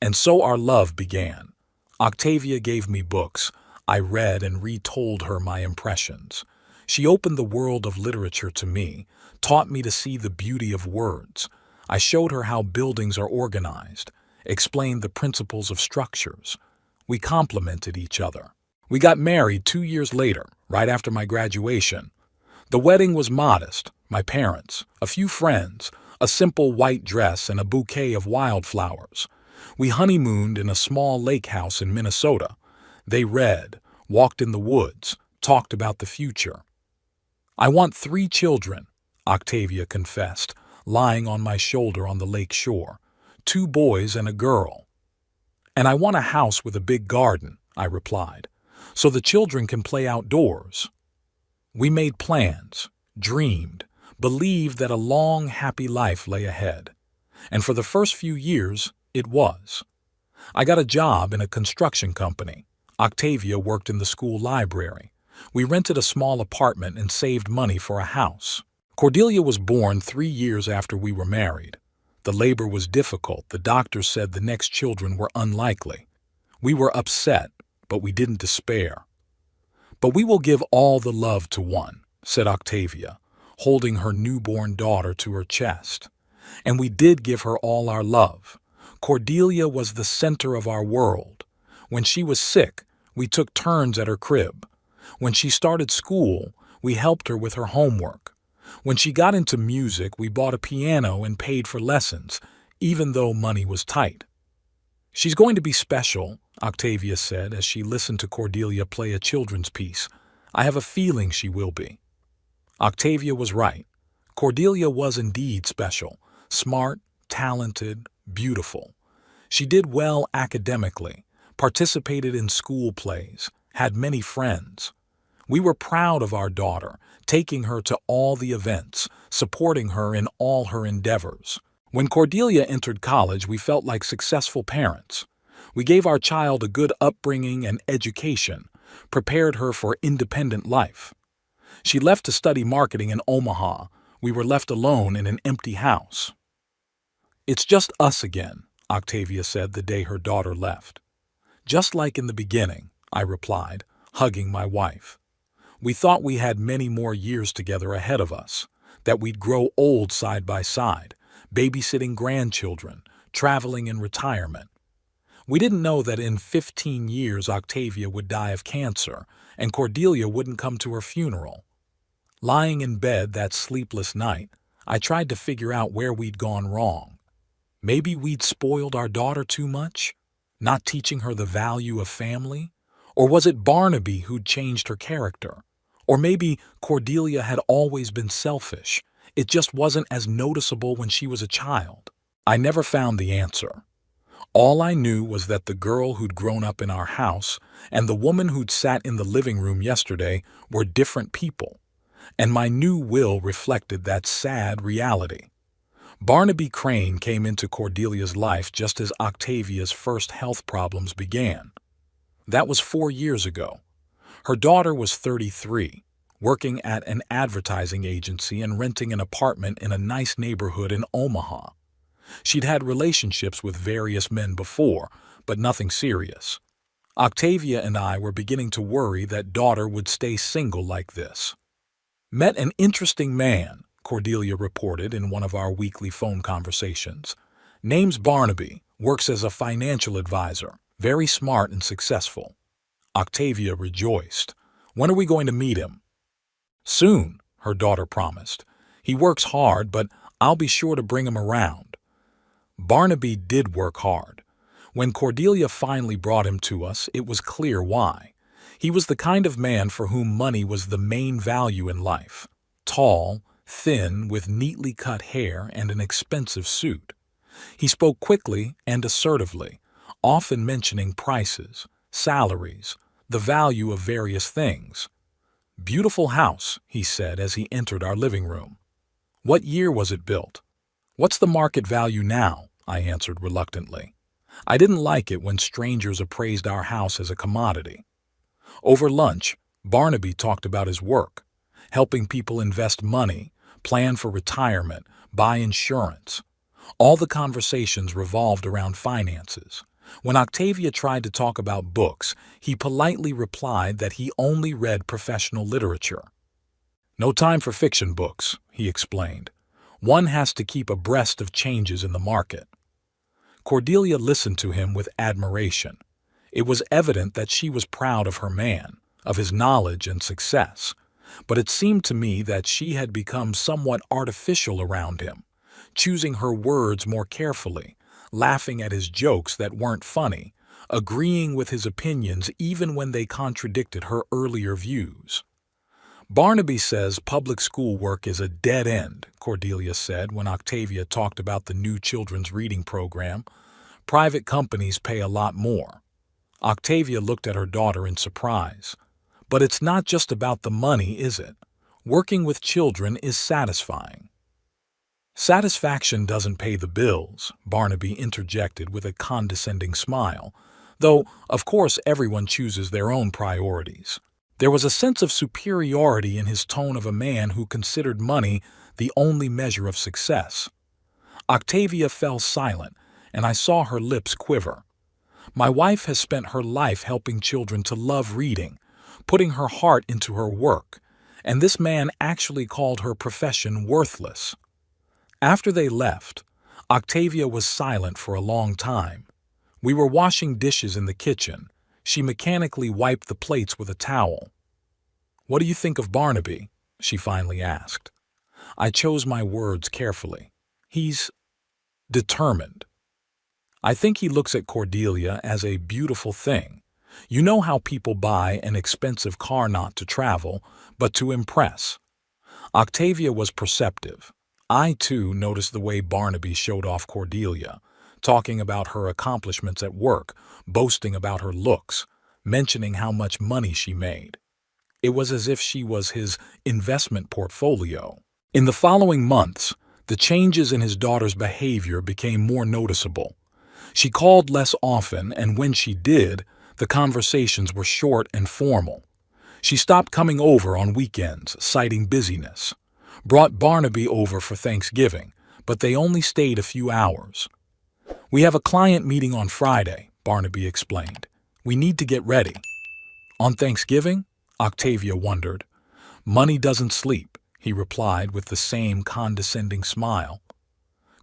And so our love began. Octavia gave me books. I read and retold her my impressions. She opened the world of literature to me, taught me to see the beauty of words. I showed her how buildings are organized, explained the principles of structures. We complemented each other. We got married 2 years later, right after my graduation. The wedding was modest, my parents, a few friends, a simple white dress and a bouquet of wildflowers. We honeymooned in a small lake house in Minnesota. They read, walked in the woods, talked about the future. "I want 3 children," Octavia confessed, lying on my shoulder on the lake shore. 2 boys and a girl. "And I want a house with a big garden," I replied, "so the children can play outdoors." We made plans, dreamed, believed that a long, happy life lay ahead. And for the first few years, it was. I got a job in a construction company. Octavia worked in the school library. We rented a small apartment and saved money for a house. Cordelia was born 3 years after we were married. The labor was difficult. The doctors said the next children were unlikely. We were upset, but we didn't despair. "But we will give all the love to one," said Octavia, holding her newborn daughter to her chest. And we did give her all our love. Cordelia was the center of our world. When she was sick, we took turns at her crib. When she started school, we helped her with her homework. When she got into music, we bought a piano and paid for lessons, even though money was tight. "She's going to be special," Octavia said as she listened to Cordelia play a children's piece. "I have a feeling she will be." Octavia was right. Cordelia was indeed special, smart, talented, beautiful. She did well academically, participated in school plays, had many friends. We were proud of our daughter, taking her to all the events, supporting her in all her endeavors. When Cordelia entered college, we felt like successful parents. We gave our child a good upbringing and education, prepared her for independent life. She left to study marketing in Omaha. We were left alone in an empty house. "It's just us again," Octavia said the day her daughter left. "Just like in the beginning," I replied, hugging my wife. "We thought we had many more years together ahead of us, that we'd grow old side by side, babysitting grandchildren, traveling in retirement. We didn't know that in 15 years Octavia would die of cancer and Cordelia wouldn't come to her funeral." Lying in bed that sleepless night, I tried to figure out where we'd gone wrong. Maybe we'd spoiled our daughter too much, not teaching her the value of family? Or was it Barnaby who'd changed her character? Or maybe Cordelia had always been selfish. It just wasn't as noticeable when she was a child. I never found the answer. All I knew was that the girl who'd grown up in our house and the woman who'd sat in the living room yesterday were different people, and my new will reflected that sad reality. Barnaby Crane came into Cordelia's life just as Octavia's first health problems began. That was 4 years ago. Her daughter was 33, working at an advertising agency and renting an apartment in a nice neighborhood in Omaha. She'd had relationships with various men before, but nothing serious. Octavia and I were beginning to worry that daughter would stay single like this. "Met an interesting man," Cordelia reported in one of our weekly phone conversations. "Name's Barnaby, works as a financial advisor, very smart and successful." Octavia rejoiced. "When are we going to meet him?" "Soon," her daughter promised. "He works hard, but I'll be sure to bring him around." Barnaby did work hard. When Cordelia finally brought him to us, it was clear why. He was the kind of man for whom money was the main value in life. Tall, thin, with neatly cut hair and an expensive suit. He spoke quickly and assertively, often mentioning prices, salaries, the value of various things. "Beautiful house," he said as he entered our living room. "What year was it built?" "What's the market value now?" I answered reluctantly. I didn't like it when strangers appraised our house as a commodity. Over lunch, Barnaby talked about his work, helping people invest money, plan for retirement, buy insurance. All the conversations revolved around finances. When Octavia tried to talk about books, he politely replied that he only read professional literature. "No time for fiction books," he explained. "One has to keep abreast of changes in the market." Cordelia listened to him with admiration. It was evident that she was proud of her man, of his knowledge and success, but it seemed to me that she had become somewhat artificial around him, choosing her words more carefully, laughing at his jokes that weren't funny, agreeing with his opinions even when they contradicted her earlier views. "Barnaby says public school work is a dead end," Cordelia said when Octavia talked about the new children's reading program. "Private companies pay a lot more." Octavia looked at her daughter in surprise. "But it's not just about the money, is it? Working with children is satisfying." "Satisfaction doesn't pay the bills," Barnaby interjected with a condescending smile, though, of course, everyone chooses their own priorities. There was a sense of superiority in his tone of a man who considered money the only measure of success. Octavia fell silent, and I saw her lips quiver. My wife has spent her life helping children to love reading, putting her heart into her work, and this man actually called her profession worthless. After they left, Octavia was silent for a long time. We were washing dishes in the kitchen. She mechanically wiped the plates with a towel. "What do you think of Barnaby?" she finally asked. I chose my words carefully. "He's determined. I think he looks at Cordelia as a beautiful thing. You know how people buy an expensive car not to travel, but to impress." Octavia was perceptive. I, too, noticed the way Barnaby showed off Cordelia, talking about her accomplishments at work, boasting about her looks, mentioning how much money she made. It was as if she was his investment portfolio. In the following months, the changes in his daughter's behavior became more noticeable. She called less often, and when she did, the conversations were short and formal. She stopped coming over on weekends, citing busyness. Brought Barnaby over for Thanksgiving, but they only stayed a few hours. "We have a client meeting on Friday," Barnaby explained. "We need to get ready." "On Thanksgiving?" Octavia wondered. "Money doesn't sleep," he replied with the same condescending smile.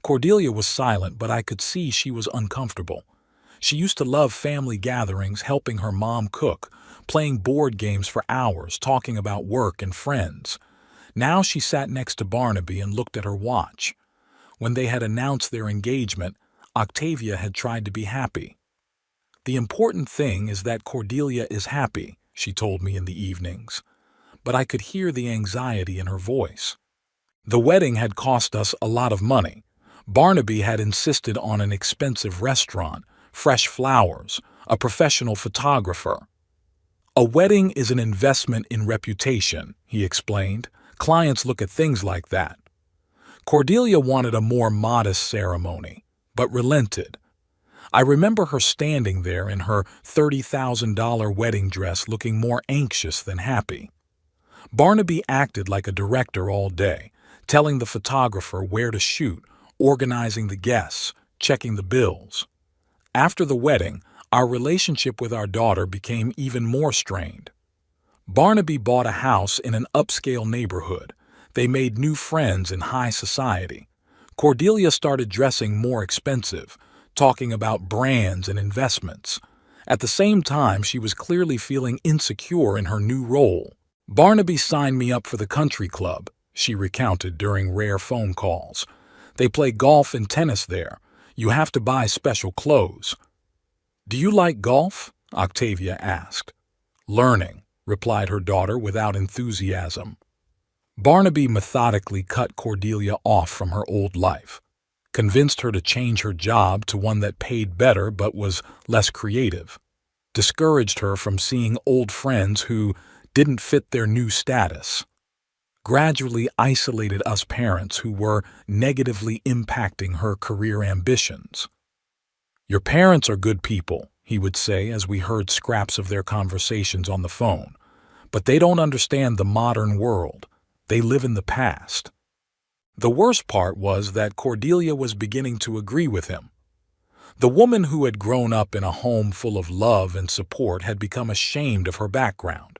Cordelia was silent, but I could see she was uncomfortable. She used to love family gatherings, helping her mom cook, playing board games for hours, talking about work and friends. Now she sat next to Barnaby and looked at her watch. When they had announced their engagement, Octavia had tried to be happy. "The important thing is that Cordelia is happy," she told me in the evenings. But I could hear the anxiety in her voice. The wedding had cost us a lot of money. Barnaby had insisted on an expensive restaurant, fresh flowers, a professional photographer. "A wedding is an investment in reputation," he explained. "Clients look at things like that." Cordelia wanted a more modest ceremony, but relented. I remember her standing there in her $30,000 wedding dress looking more anxious than happy. Barnaby acted like a director all day, telling the photographer where to shoot, organizing the guests, checking the bills. After the wedding, our relationship with our daughter became even more strained. Barnaby bought a house in an upscale neighborhood. They made new friends in high society. Cordelia started dressing more expensive, talking about brands and investments. At the same time, she was clearly feeling insecure in her new role. "Barnaby signed me up for the country club," she recounted during rare phone calls. "They play golf and tennis there. You have to buy special clothes." "Do you like golf?" Octavia asked. "Learning," replied her daughter without enthusiasm. Barnaby methodically cut Cordelia off from her old life, convinced her to change her job to one that paid better but was less creative, discouraged her from seeing old friends who didn't fit their new status, gradually isolated us parents who were negatively impacting her career ambitions. "Your parents are good people," he would say as we heard scraps of their conversations on the phone, "but they don't understand the modern world. They live in the past." The worst part was that Cordelia was beginning to agree with him. The woman who had grown up in a home full of love and support had become ashamed of her background.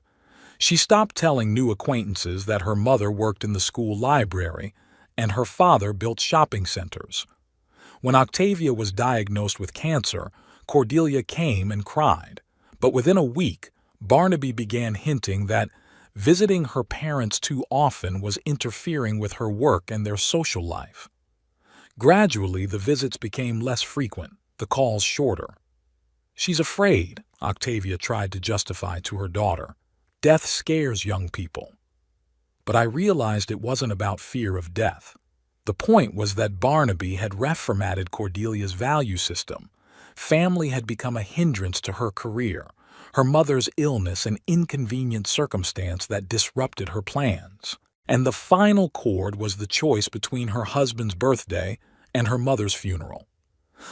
She stopped telling new acquaintances that her mother worked in the school library and her father built shopping centers. When Octavia was diagnosed with cancer, Cordelia came and cried. But within a week, Barnaby began hinting that visiting her parents too often was interfering with her work and their social life. Gradually, the visits became less frequent, the calls shorter. "She's afraid," Octavia tried to justify to her daughter. "Death scares young people." But I realized it wasn't about fear of death. The point was that Barnaby had reformatted Cordelia's value system. Family had become a hindrance to her career, her mother's illness an inconvenient circumstance that disrupted her plans. And the final chord was the choice between her husband's birthday and her mother's funeral.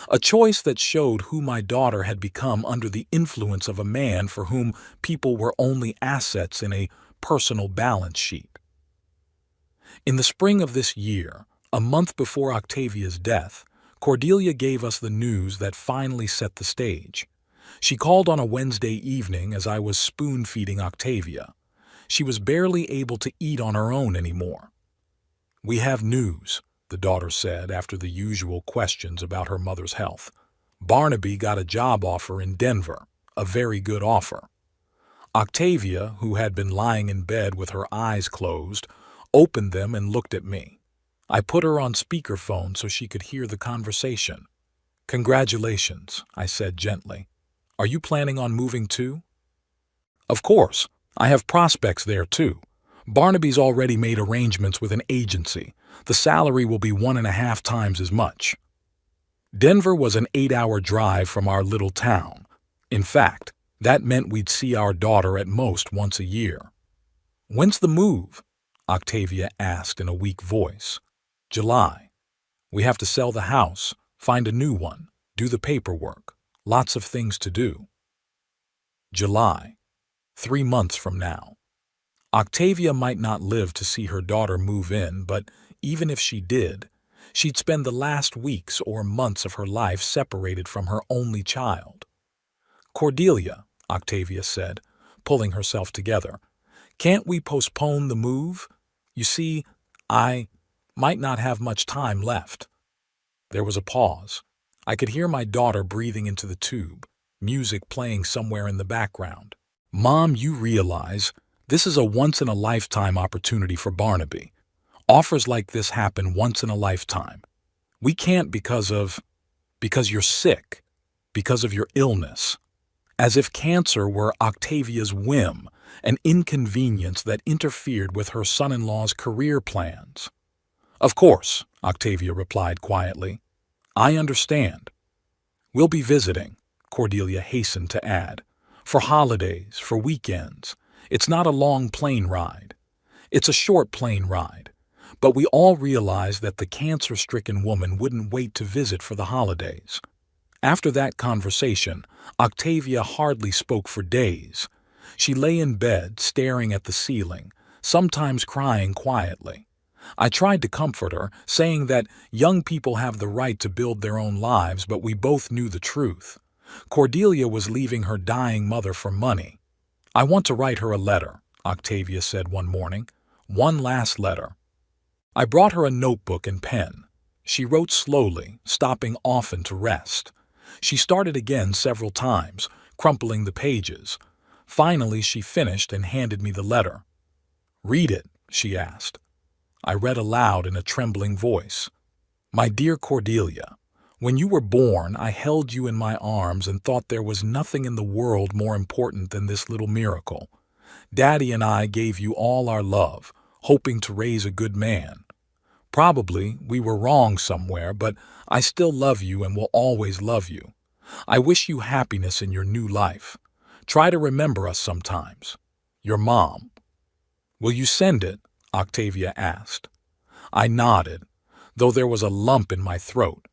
A choice that showed who my daughter had become under the influence of a man for whom people were only assets in a personal balance sheet. In the spring of this year, a month before Octavia's death, Cordelia gave us the news that finally set the stage. She called on a Wednesday evening as I was spoon-feeding Octavia. She was barely able to eat on her own anymore. "We have news," the daughter said after the usual questions about her mother's health. "Barnaby got a job offer in Denver, a very good offer." Octavia, who had been lying in bed with her eyes closed, opened them and looked at me. I put her on speakerphone so she could hear the conversation. "Congratulations," I said gently. "Are you planning on moving too?" "Of course. I have prospects there too. Barnaby's already made arrangements with an agency. The salary will be 1.5 times as much." Denver was an 8-hour drive from our little town. In fact, that meant we'd see our daughter at most once a year. "When's the move?" Octavia asked in a weak voice. "July. We have to sell the house, find a new one, do the paperwork. Lots of things to do." July. 3 months from now. Octavia might not live to see her daughter move in, but even if she did, She'd spend the last weeks or months of her life separated from her only child. Cordelia, Octavia said, pulling herself together, can't we postpone the move? You see, I might not have much time left. There was a pause. I could hear my daughter breathing into the tube, music playing somewhere in the background. Mom, you realize this is a once-in-a-lifetime opportunity for Barnaby. Offers like this happen once in a lifetime. We can't because you're sick, because of your illness. As if cancer were Octavia's whim, an inconvenience that interfered with her son-in-law's career plans. Of course, Octavia replied quietly. I understand. We'll be visiting, Cordelia hastened to add. For holidays, for weekends. It's not a long plane ride. It's a short plane ride. But we all realized that the cancer-stricken woman wouldn't wait to visit for the holidays. After that conversation, Octavia hardly spoke for days. She lay in bed, staring at the ceiling, sometimes crying quietly. I tried to comfort her, saying that young people have the right to build their own lives, but we both knew the truth. Cordelia was leaving her dying mother for money. I want to write her a letter, Octavia said one morning. One last letter. I brought her a notebook and pen. She wrote slowly, stopping often to rest. She started again several times, crumpling the pages. Finally, she finished and handed me the letter. Read it, she asked. I read aloud in a trembling voice. My dear Cordelia, when you were born, I held you in my arms and thought there was nothing in the world more important than this little miracle. Daddy and I gave you all our love, hoping to raise a good man. Probably we were wrong somewhere, but I still love you and will always love you. I wish you happiness in your new life. Try to remember us sometimes. Your mom. Will you send it? Octavia asked. I nodded, though there was a lump in my throat.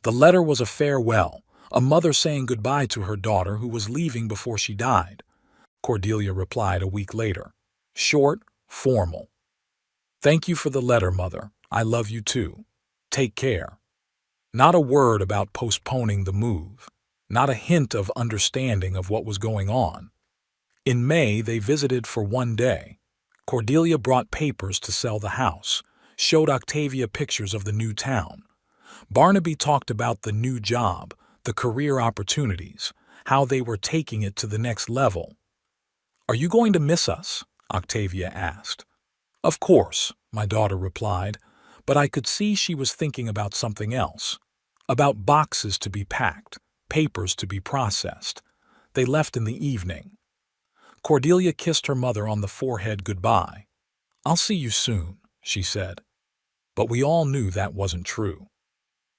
The letter was a farewell, a mother saying goodbye to her daughter who was leaving before she died. Cordelia replied a week later. Short, formal. Thank you for the letter, Mother. I love you too. Take care. Not a word about postponing the move. Not a hint of understanding of what was going on. In May, they visited for one day. Cordelia brought papers to sell the house, showed Octavia pictures of the new town. Barnaby talked about the new job, the career opportunities, how they were taking it to the next level. Are you going to miss us? Octavia asked. Of course, my daughter replied, but I could see she was thinking about something else, about boxes to be packed, papers to be processed. They left in the evening. Cordelia kissed her mother on the forehead goodbye. I'll see you soon, she said. But we all knew that wasn't true.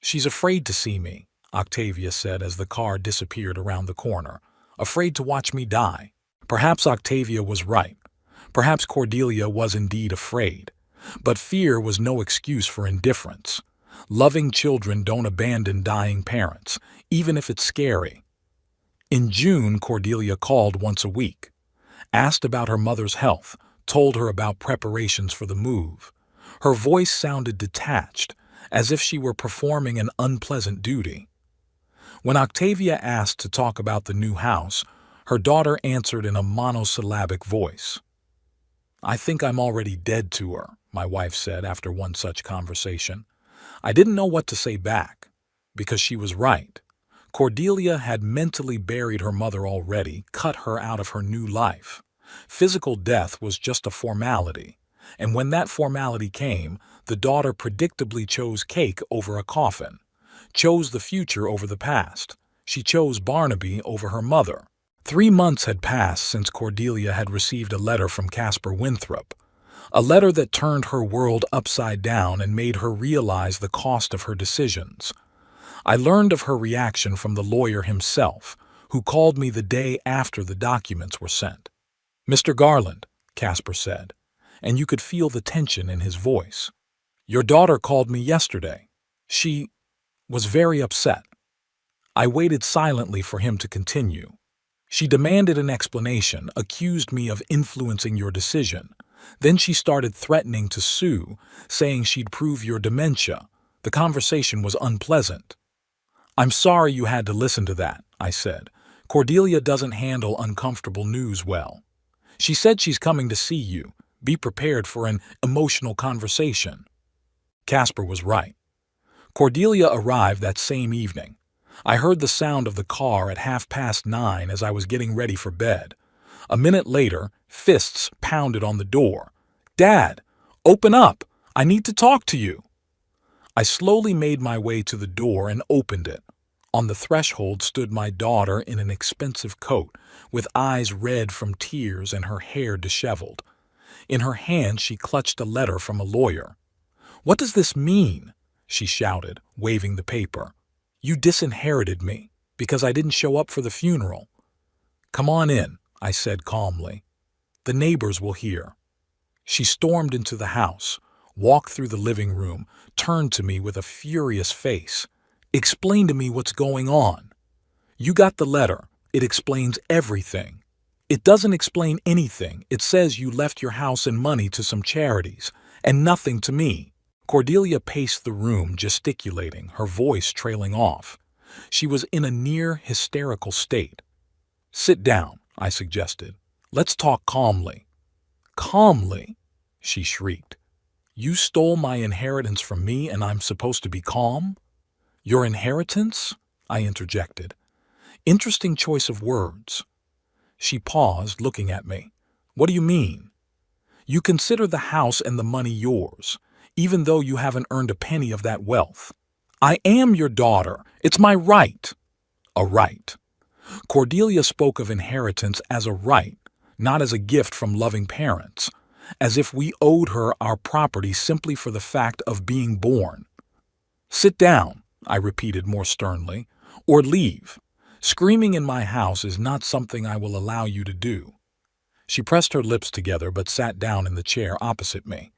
She's afraid to see me, Octavia said as the car disappeared around the corner, afraid to watch me die. Perhaps Octavia was right. Perhaps Cordelia was indeed afraid. But fear was no excuse for indifference. Loving children don't abandon dying parents, even if it's scary. In June, Cordelia called once a week, asked about her mother's health, told her about preparations for the move. Her voice sounded detached, as if she were performing an unpleasant duty. When Octavia asked to talk about the new house, her daughter answered in a monosyllabic voice. I think I'm already dead to her, my wife said after one such conversation. I didn't know what to say back, because she was right. Cordelia had mentally buried her mother already, cut her out of her new life. Physical death was just a formality, and when that formality came, the daughter predictably chose cake over a coffin, chose the future over the past. She chose Barnaby over her mother. 3 months had passed since Cordelia had received a letter from Caspar Winthrop, a letter that turned her world upside down and made her realize the cost of her decisions. I learned of her reaction from the lawyer himself, who called me the day after the documents were sent. Mr. Garland, Caspar said, and you could feel the tension in his voice. Your daughter called me yesterday. She was very upset. I waited silently for him to continue. She demanded an explanation, accused me of influencing your decision. Then she started threatening to sue, saying she'd prove your dementia. The conversation was unpleasant. "I'm sorry you had to listen to that," I said. "Cordelia doesn't handle uncomfortable news well. She said she's coming to see you. Be prepared for an emotional conversation." Casper was right. Cordelia arrived that same evening. I heard the sound of the car at 9:30 as I was getting ready for bed. A minute later, fists pounded on the door. "Dad, open up! I need to talk to you!" I slowly made my way to the door and opened it. On the threshold stood my daughter in an expensive coat, with eyes red from tears and her hair disheveled. In her hand she clutched a letter from a lawyer. "What does this mean?" she shouted, waving the paper. "You disinherited me because I didn't show up for the funeral." "Come on in," I said calmly. "The neighbors will hear." She stormed into the house, walked through the living room, turned to me with a furious face. "Explain to me what's going on." "You got the letter. It explains everything." "It doesn't explain anything. It says you left your house and money to some charities, and nothing to me." Cordelia paced the room, gesticulating, her voice trailing off. She was in a near hysterical state. "Sit down," I suggested. "Let's talk calmly." "Calmly?" she shrieked. "You stole my inheritance from me and I'm supposed to be calm?" "Your inheritance?" I interjected. Interesting choice of words. She paused, looking at me. "What do you mean?" "You consider the house and the money yours, even though you haven't earned a penny of that wealth." "I am your daughter. It's my right." "A right." Cordelia spoke of inheritance as a right, not as a gift from loving parents, as if we owed her our property simply for the fact of being born. "Sit down," I repeated more sternly, "or leave. Screaming in my house is not something I will allow you to do." She pressed her lips together but sat down in the chair opposite me.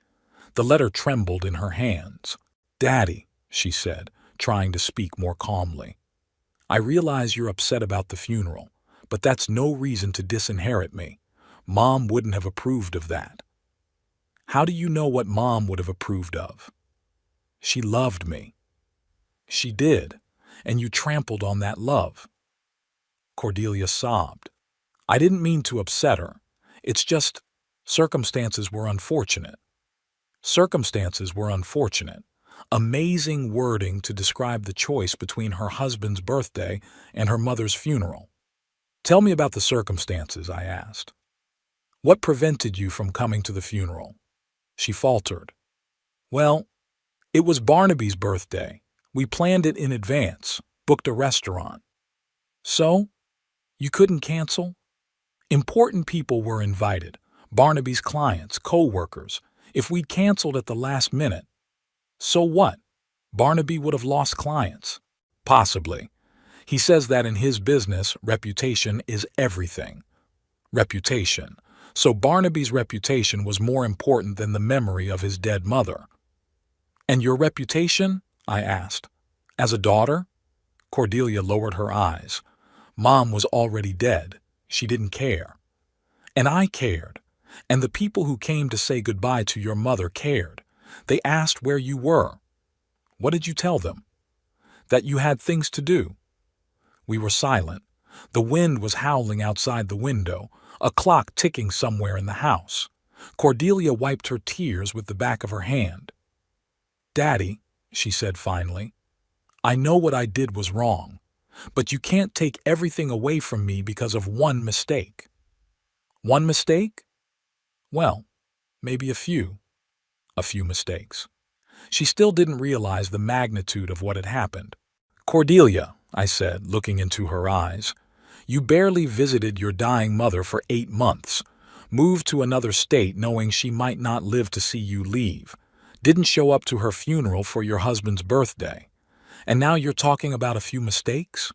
The letter trembled in her hands. "Daddy," she said, trying to speak more calmly, "I realize you're upset about the funeral, but that's no reason to disinherit me. Mom wouldn't have approved of that." "How do you know what Mom would have approved of?" "She loved me." "She did, and you trampled on that love." Cordelia sobbed. "I didn't mean to upset her. It's just circumstances were unfortunate." Circumstances were unfortunate. Amazing wording to describe the choice between her husband's birthday and her mother's funeral. "Tell me about the circumstances," I asked. "What prevented you from coming to the funeral?" She faltered. "Well, it was Barnaby's birthday. We planned it in advance, booked a restaurant." "So? You couldn't cancel?" "Important people were invited. Barnaby's clients, co-workers. If we'd canceled at the last minute..." "So what? Barnaby would have lost clients." "Possibly. He says that in his business, reputation is everything." Reputation. So Barnaby's reputation was more important than the memory of his dead mother. "And your reputation?" I asked. "As a daughter?" Cordelia lowered her eyes. "Mom was already dead. She didn't care." "And I cared. And the people who came to say goodbye to your mother cared. They asked where you were." "What did you tell them?" "That you had things to do." We were silent. The wind was howling outside the window, a clock ticking somewhere in the house. Cordelia wiped her tears with the back of her hand. "Daddy," she said finally, "I know what I did was wrong, but you can't take everything away from me because of one mistake." "One mistake?" "Well, maybe a few mistakes." She still didn't realize the magnitude of what had happened. "Cordelia," I said, looking into her eyes, "you barely visited your dying mother for 8 months, moved to another state knowing she might not live to see you leave, didn't show up to her funeral for your husband's birthday, and now you're talking about a few mistakes?"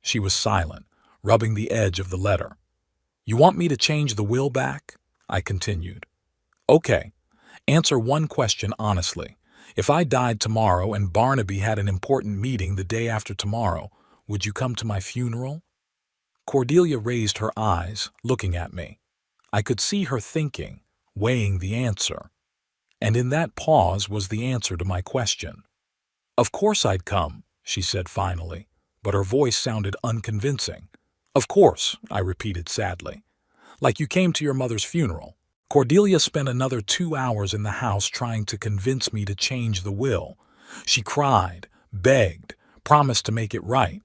She was silent, rubbing the edge of the letter. "You want me to change the will back?" I continued. "Okay. Answer one question honestly. If I died tomorrow and Barnaby had an important meeting the day after tomorrow, would you come to my funeral?" Cordelia raised her eyes, looking at me. I could see her thinking, weighing the answer. And in that pause was the answer to my question. Of course I'd come, she said finally, but her voice sounded unconvincing. Of course, I repeated sadly. Like you came to your mother's funeral. Cordelia spent another 2 hours in the house trying to convince me to change the will. She cried, begged, promised to make it right.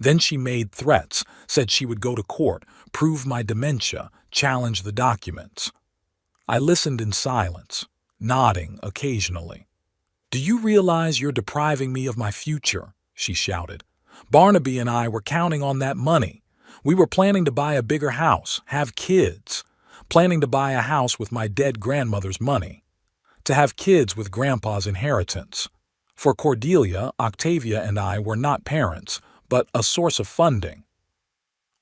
Then she made threats, said she would go to court, prove my dementia, challenge the documents. I listened in silence, nodding occasionally. Do you realize you're depriving me of my future? She shouted. Barnaby and I were counting on that money. We were planning to buy a bigger house, have kids. Planning to buy a house with my dead grandmother's money. To have kids with Grandpa's inheritance. For Cordelia, Octavia and I were not parents, but a source of funding.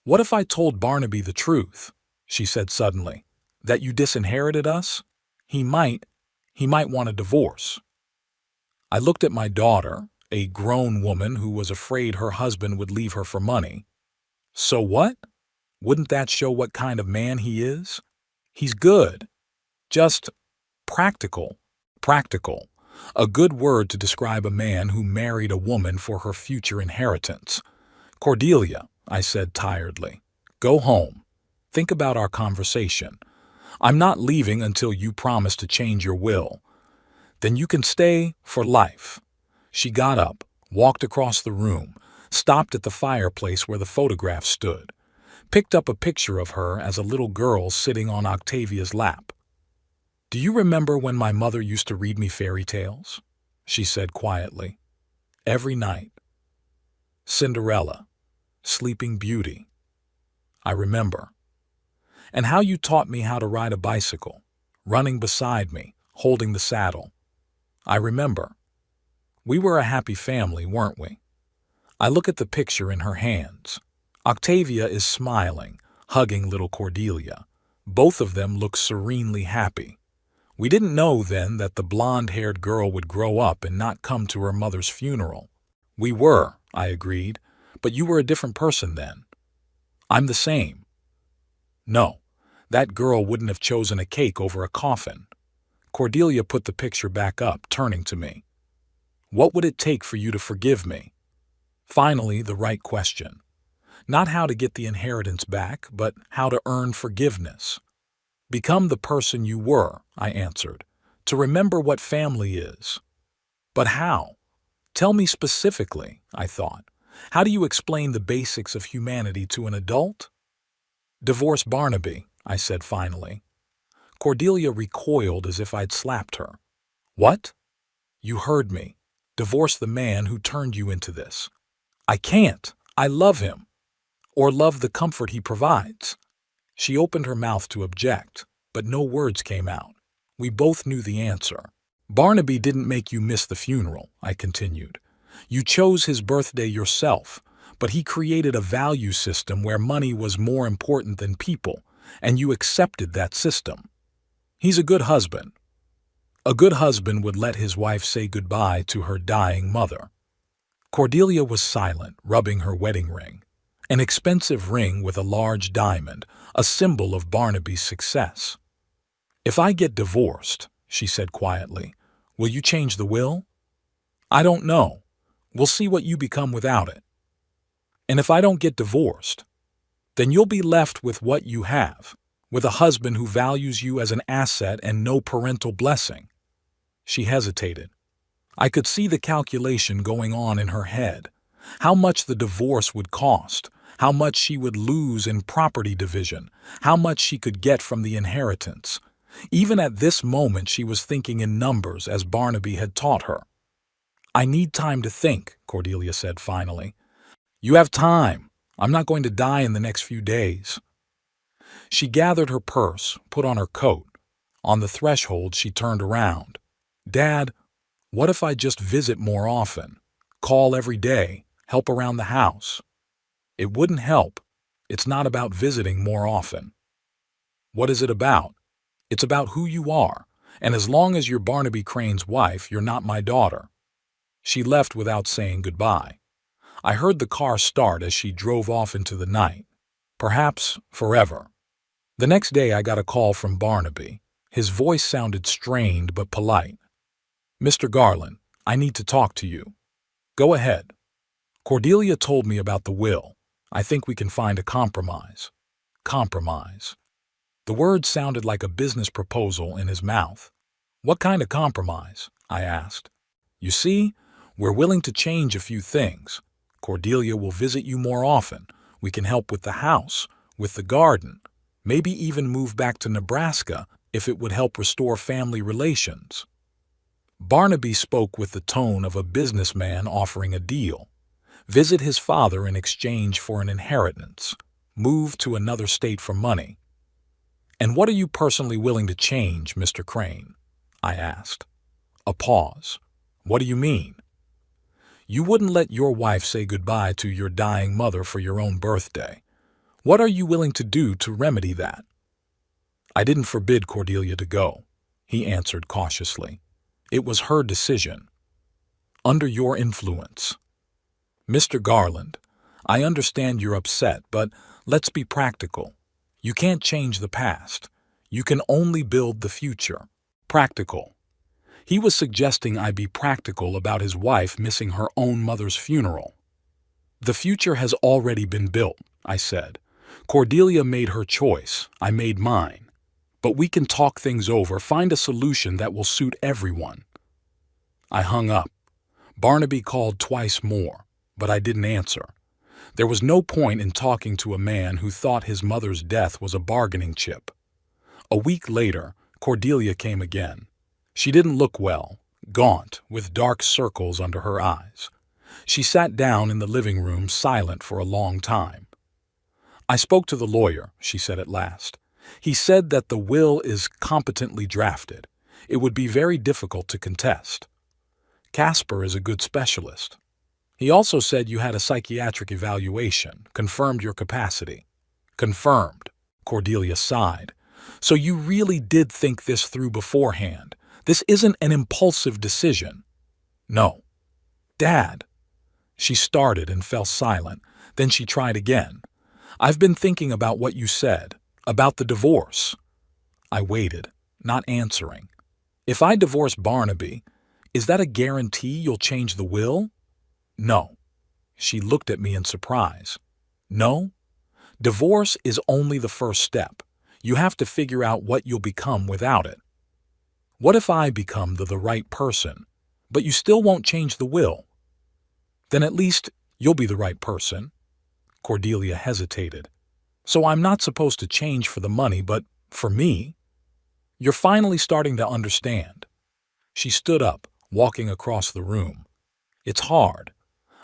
What if I told Barnaby the truth? She said suddenly. That you disinherited us? He might want a divorce. I looked at my daughter, a grown woman who was afraid her husband would leave her for money. So what? Wouldn't that show what kind of man he is? He's good. Just practical. Practical. A good word to describe a man who married a woman for her future inheritance. Cordelia, I said tiredly, go home. Think about our conversation. I'm not leaving until you promise to change your will. Then you can stay for life. She got up, walked across the room, stopped at the fireplace where the photograph stood, picked up a picture of her as a little girl sitting on Octavia's lap. Do you remember when my mother used to read me fairy tales? She said quietly. Every night. Cinderella, Sleeping Beauty. I remember. And how you taught me how to ride a bicycle, running beside me, holding the saddle. I remember. We were a happy family, weren't we? I look at the picture in her hands. Octavia is smiling, hugging little Cordelia. Both of them look serenely happy. We didn't know then that the blonde-haired girl would grow up and not come to her mother's funeral. We were, I agreed, but you were a different person then. I'm the same. No, that girl wouldn't have chosen a cake over a coffin. Cordelia put the picture back up, turning to me. What would it take for you to forgive me? Finally, the right question. Not how to get the inheritance back, but how to earn forgiveness. Become the person you were, I answered, to remember what family is. But how? Tell me specifically, I thought. How do you explain the basics of humanity to an adult? Divorce Barnaby, I said finally. Cordelia recoiled as if I'd slapped her. What? You heard me. Divorce the man who turned you into this. I can't. I love him. Or love the comfort he provides. She opened her mouth to object, but no words came out. We both knew the answer. Barnaby didn't make you miss the funeral, I continued. You chose his birthday yourself, but he created a value system where money was more important than people, and you accepted that system. He's a good husband. A good husband would let his wife say goodbye to her dying mother. Cordelia was silent, rubbing her wedding ring. An expensive ring with a large diamond, a symbol of Barnaby's success. If I get divorced, she said quietly, will you change the will? I don't know. We'll see what you become without it. And if I don't get divorced, then you'll be left with what you have, with a husband who values you as an asset and no parental blessing. She hesitated. I could see the calculation going on in her head. How much the divorce would cost, how much she would lose in property division, how much she could get from the inheritance. Even at this moment she was thinking in numbers as Barnaby had taught her. I need time to think, Cordelia said finally. You have time. I'm not going to die in the next few days. She gathered her purse, put on her coat. On the threshold she turned around. Dad, what if I just visit more often? Call every day, help around the house. It wouldn't help. It's not about visiting more often. What is it about? It's about who you are, and as long as you're Barnaby Crane's wife, you're not my daughter. She left without saying goodbye. I heard the car start as she drove off into the night. Perhaps forever. The next day I got a call from Barnaby. His voice sounded strained but polite. Mr. Garland, I need to talk to you. Go ahead. Cordelia told me about the will. I think we can find a compromise. Compromise. The word sounded like a business proposal in his mouth. What kind of compromise? I asked. You see, we're willing to change a few things. Cordelia will visit you more often. We can help with the house, with the garden, maybe even move back to Nebraska if it would help restore family relations. Barnaby spoke with the tone of a businessman offering a deal. Visit his father in exchange for an inheritance. Move to another state for money. And what are you personally willing to change, Mr. Crane? I asked. A pause. What do you mean? You wouldn't let your wife say goodbye to your dying mother for your own birthday. What are you willing to do to remedy that? I didn't forbid Cordelia to go, he answered cautiously. It was her decision. Under your influence. Mr. Garland, I understand you're upset, but let's be practical. You can't change the past. You can only build the future. Practical. He was suggesting I be practical about his wife missing her own mother's funeral. The future has already been built, I said. Cordelia made her choice. I made mine. But we can talk things over, find a solution that will suit everyone. I hung up. Barnaby called twice more, but I didn't answer. There was no point in talking to a man who thought his mother's death was a bargaining chip. A week later, Cordelia came again. She didn't look well, gaunt, with dark circles under her eyes. She sat down in the living room, silent for a long time. I spoke to the lawyer, she said at last. He said that the will is competently drafted. It would be very difficult to contest. Casper is a good specialist. He also said you had a psychiatric evaluation, confirmed your capacity. Confirmed. Cordelia sighed. So you really did think this through beforehand. This isn't an impulsive decision. No. Dad. She started and fell silent. Then she tried again. I've been thinking about what you said, about the divorce. I waited, not answering. If I divorce Barnaby, is that a guarantee you'll change the will? No. She looked at me in surprise. No? Divorce is only the first step. You have to figure out what you'll become without it. What if I become the right person, but you still won't change the will? Then at least you'll be the right person. Cordelia hesitated. So I'm not supposed to change for the money, but for me? You're finally starting to understand. She stood up, walking across the room. It's hard.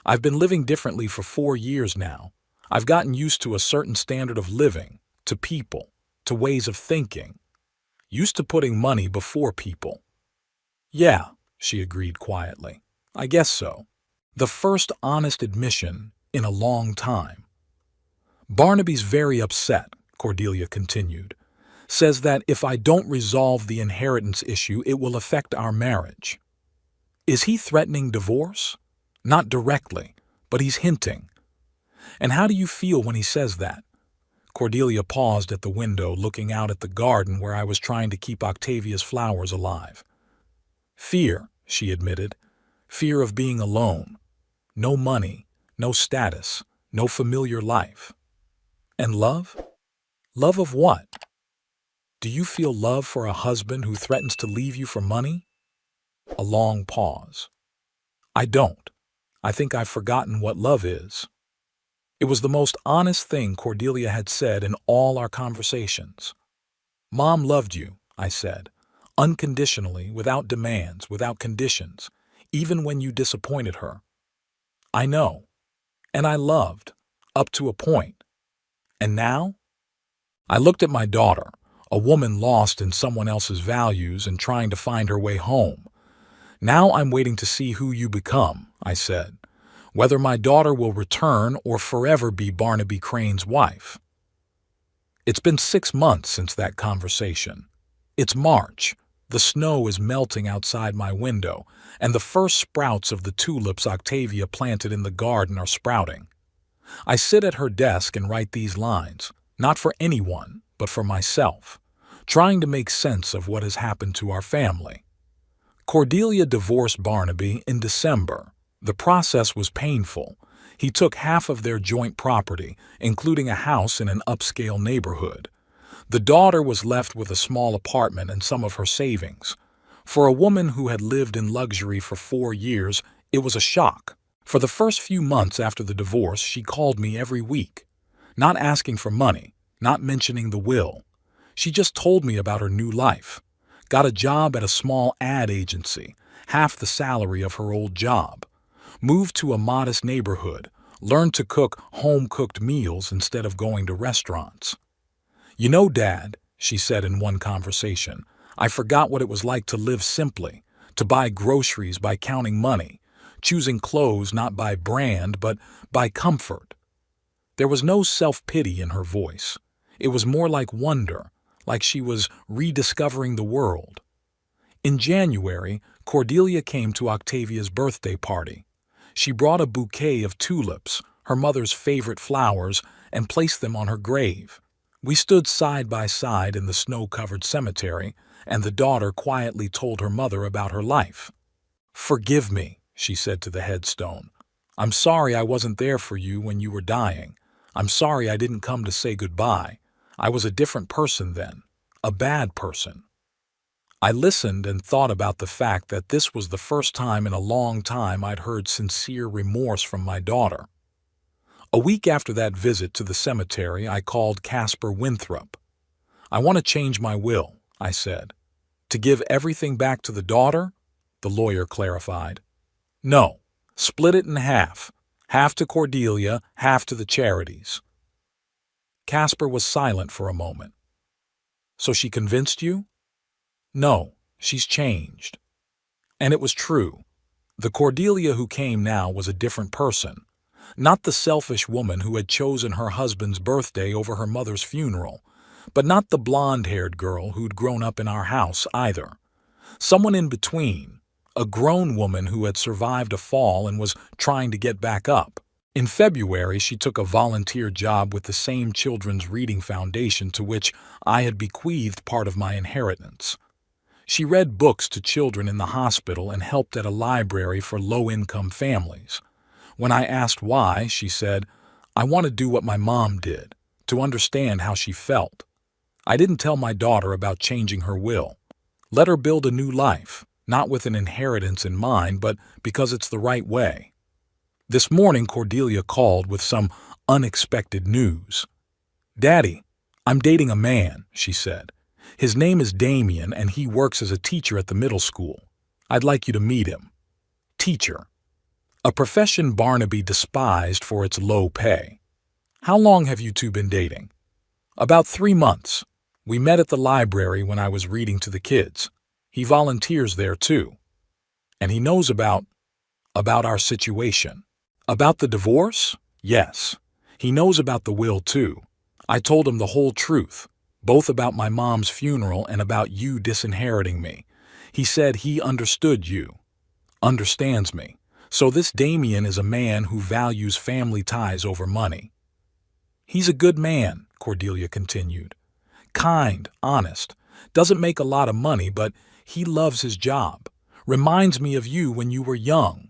I've been living differently for 4 years now. I've gotten used to a certain standard of living, to people, to ways of thinking. Used to putting money before people. Yeah, she agreed quietly. I guess so. The first honest admission in a long time. Barnaby's very upset, Cordelia continued. Says that if I don't resolve the inheritance issue, it will affect our marriage. Is he threatening divorce? Not directly, but he's hinting. And how do you feel when he says that? Cordelia paused at the window, looking out at the garden where I was trying to keep Octavia's flowers alive. Fear, she admitted. Fear of being alone. No money, no status, no familiar life. And love? Love of what? Do you feel love for a husband who threatens to leave you for money? A long pause. I don't. I think I've forgotten what love is. It was the most honest thing Cordelia had said in all our conversations. Mom loved you, I said, unconditionally, without demands, without conditions, even when you disappointed her. I know. And I loved, up to a point. And now? I looked at my daughter, a woman lost in someone else's values and trying to find her way home. Now I'm waiting to see who you become, I said, whether my daughter will return or forever be Barnaby Crane's wife. It's been 6 months since that conversation. It's March. The snow is melting outside my window, and the first sprouts of the tulips Octavia planted in the garden are sprouting. I sit at her desk and write these lines, not for anyone, but for myself, trying to make sense of what has happened to our family. Cordelia divorced Barnaby in December. The process was painful. He took half of their joint property, including a house in an upscale neighborhood. The daughter was left with a small apartment and some of her savings. For a woman who had lived in luxury for 4 years, it was a shock. For the first few months after the divorce, she called me every week, not asking for money, not mentioning the will. She just told me about her new life. Got a job at a small ad agency, half the salary of her old job. Moved to a modest neighborhood, learned to cook home-cooked meals instead of going to restaurants. "You know, Dad," she said in one conversation, "I forgot what it was like to live simply, to buy groceries by counting money, choosing clothes not by brand but by comfort." There was no self-pity in her voice. It was more like wonder, like she was rediscovering the world. In January, Cordelia came to Octavia's birthday party. She brought a bouquet of tulips, her mother's favorite flowers, and placed them on her grave. We stood side by side in the snow-covered cemetery, and the daughter quietly told her mother about her life. "Forgive me," she said to the headstone. "I'm sorry I wasn't there for you when you were dying. I'm sorry I didn't come to say goodbye. I was a different person then, a bad person." I listened and thought about the fact that this was the first time in a long time I'd heard sincere remorse from my daughter. A week after that visit to the cemetery, I called Caspar Winthrop. "I want to change my will," I said. "To give everything back to the daughter?" The lawyer clarified. "No, split it in half. Half to Cordelia, half to the charities." Caspar was silent for a moment. "So she convinced you?" "No, she's changed." And it was true. The Cordelia who came now was a different person. Not the selfish woman who had chosen her husband's birthday over her mother's funeral, but not the blonde-haired girl who'd grown up in our house either. Someone in between, a grown woman who had survived a fall and was trying to get back up. In February, she took a volunteer job with the same children's reading foundation to which I had bequeathed part of my inheritance. She read books to children in the hospital and helped at a library for low-income families. When I asked why, she said, "I want to do what my mom did, to understand how she felt. I didn't tell my daughter about changing her will. Let her build a new life, not with an inheritance in mind, but because it's the right way." This morning, Cordelia called with some unexpected news. "Daddy, I'm dating a man," she said. "His name is Damien, and he works as a teacher at the middle school. I'd like you to meet him." Teacher. A profession Barnaby despised for its low pay. "How long have you two been dating?" "About 3 months. We met at the library when I was reading to the kids. He volunteers there too. And he knows about our situation." "About the divorce?" "Yes. He knows about the will too. I told him the whole truth, both about my mom's funeral and about you disinheriting me. He said he understood you. Understands me. So this Damien is a man who values family ties over money." "He's a good man," Cordelia continued. "Kind, honest, doesn't make a lot of money, but he loves his job. Reminds me of you when you were young."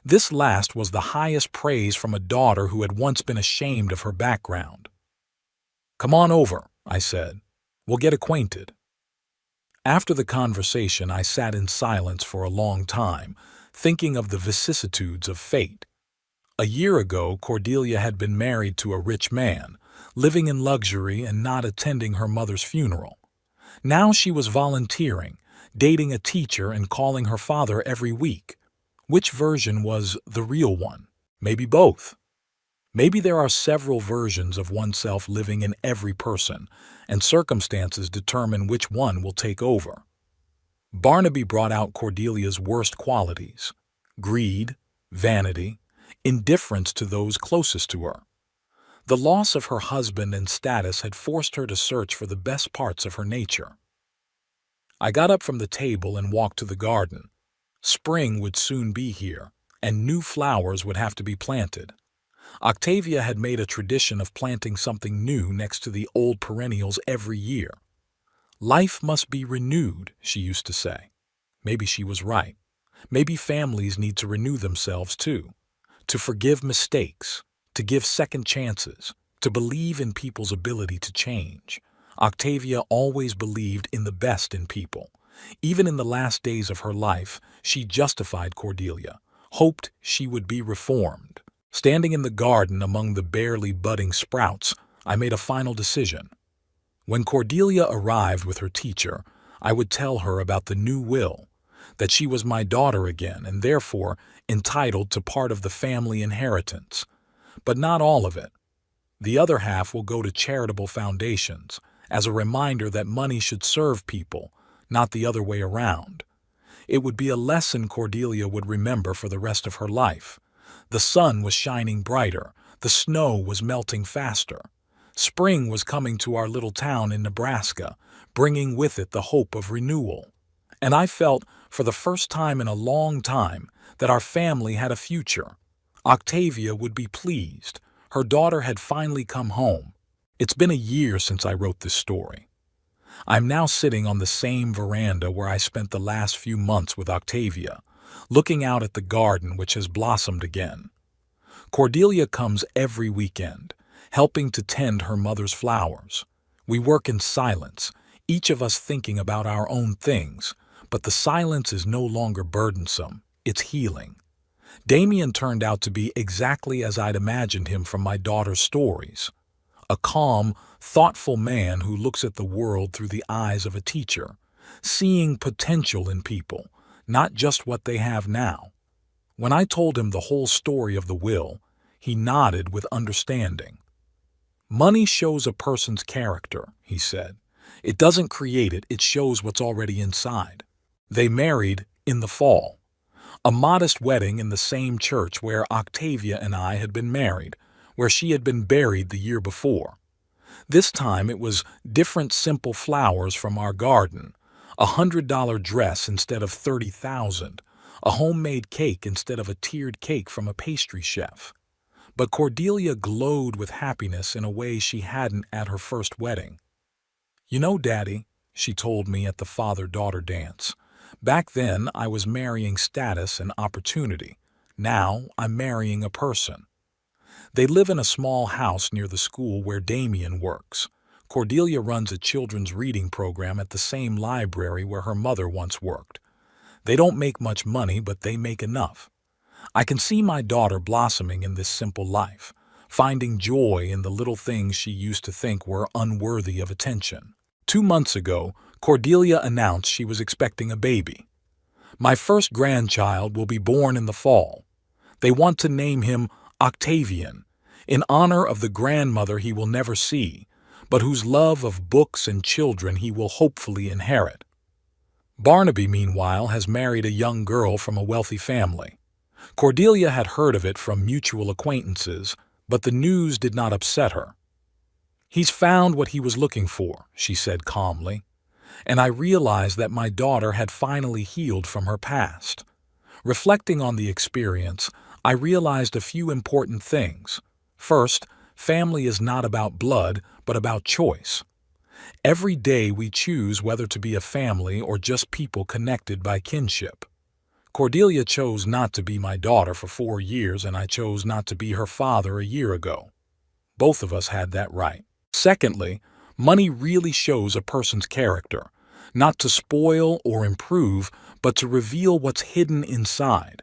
This last was the highest praise from a daughter who had once been ashamed of her background. "Come on over," I said. "We'll get acquainted." After the conversation, I sat in silence for a long time, thinking of the vicissitudes of fate. A year ago, Cordelia had been married to a rich man, living in luxury and not attending her mother's funeral. Now she was volunteering, dating a teacher and calling her father every week. Which version was the real one? Maybe both. Maybe there are several versions of oneself living in every person, and circumstances determine which one will take over. Barnaby brought out Cordelia's worst qualities: greed, vanity, indifference to those closest to her. The loss of her husband and status had forced her to search for the best parts of her nature. I got up from the table and walked to the garden. Spring would soon be here, and new flowers would have to be planted. Octavia had made a tradition of planting something new next to the old perennials every year. "Life must be renewed," she used to say. Maybe she was right. Maybe families need to renew themselves too, to forgive mistakes, to give second chances, to believe in people's ability to change. Octavia always believed in the best in people. Even in the last days of her life, she justified Cordelia, hoped she would be reformed. Standing in the garden among the barely budding sprouts, I made a final decision. When Cordelia arrived with her teacher, I would tell her about the new will, that she was my daughter again and therefore entitled to part of the family inheritance. But not all of it. The other half will go to charitable foundations, as a reminder that money should serve people, not the other way around. It would be a lesson Cordelia would remember for the rest of her life. The sun was shining brighter, the snow was melting faster. Spring was coming to our little town in Nebraska, bringing with it the hope of renewal. And I felt, for the first time in a long time, that our family had a future. Octavia would be pleased. Her daughter had finally come home. It's been a year since I wrote this story. I'm now sitting on the same veranda where I spent the last few months with Octavia, looking out at the garden which has blossomed again. Cordelia comes every weekend, helping to tend her mother's flowers. We work in silence, each of us thinking about our own things, but the silence is no longer burdensome, it's healing. Damien turned out to be exactly as I'd imagined him from my daughter's stories. A calm, thoughtful man who looks at the world through the eyes of a teacher, seeing potential in people, not just what they have now. When I told him the whole story of the will, he nodded with understanding. Money shows a person's character, he said. It doesn't create it, it shows what's already inside. They married in the fall. A modest wedding in the same church where Octavia and I had been married, where she had been buried the year before. This time it was different simple flowers from our garden, $100 dress instead of $30,000, a homemade cake instead of a tiered cake from a pastry chef. But Cordelia glowed with happiness in a way she hadn't at her first wedding. "You know, Daddy," she told me at the father-daughter dance, "back then I was marrying status and opportunity. Now I'm marrying a person." They live in a small house near the school where Damien works. Cordelia runs a children's reading program at the same library where her mother once worked. They don't make much money, but they make enough. I can see my daughter blossoming in this simple life, finding joy in the little things she used to think were unworthy of attention. 2 months ago, Cordelia announced she was expecting a baby. "My first grandchild will be born in the fall. They want to name him Octavian, in honor of the grandmother he will never see, but whose love of books and children he will hopefully inherit." Barnaby, meanwhile, has married a young girl from a wealthy family. Cordelia had heard of it from mutual acquaintances, but the news did not upset her. "He's found what he was looking for," she said calmly, and I realized that my daughter had finally healed from her past. Reflecting on the experience, I realized a few important things. First, family is not about blood, but about choice. Every day we choose whether to be a family or just people connected by kinship. Cordelia chose not to be my daughter for 4 years, and I chose not to be her father a year ago. Both of us had that right. Secondly, money really shows a person's character, not to spoil or improve, but to reveal what's hidden inside.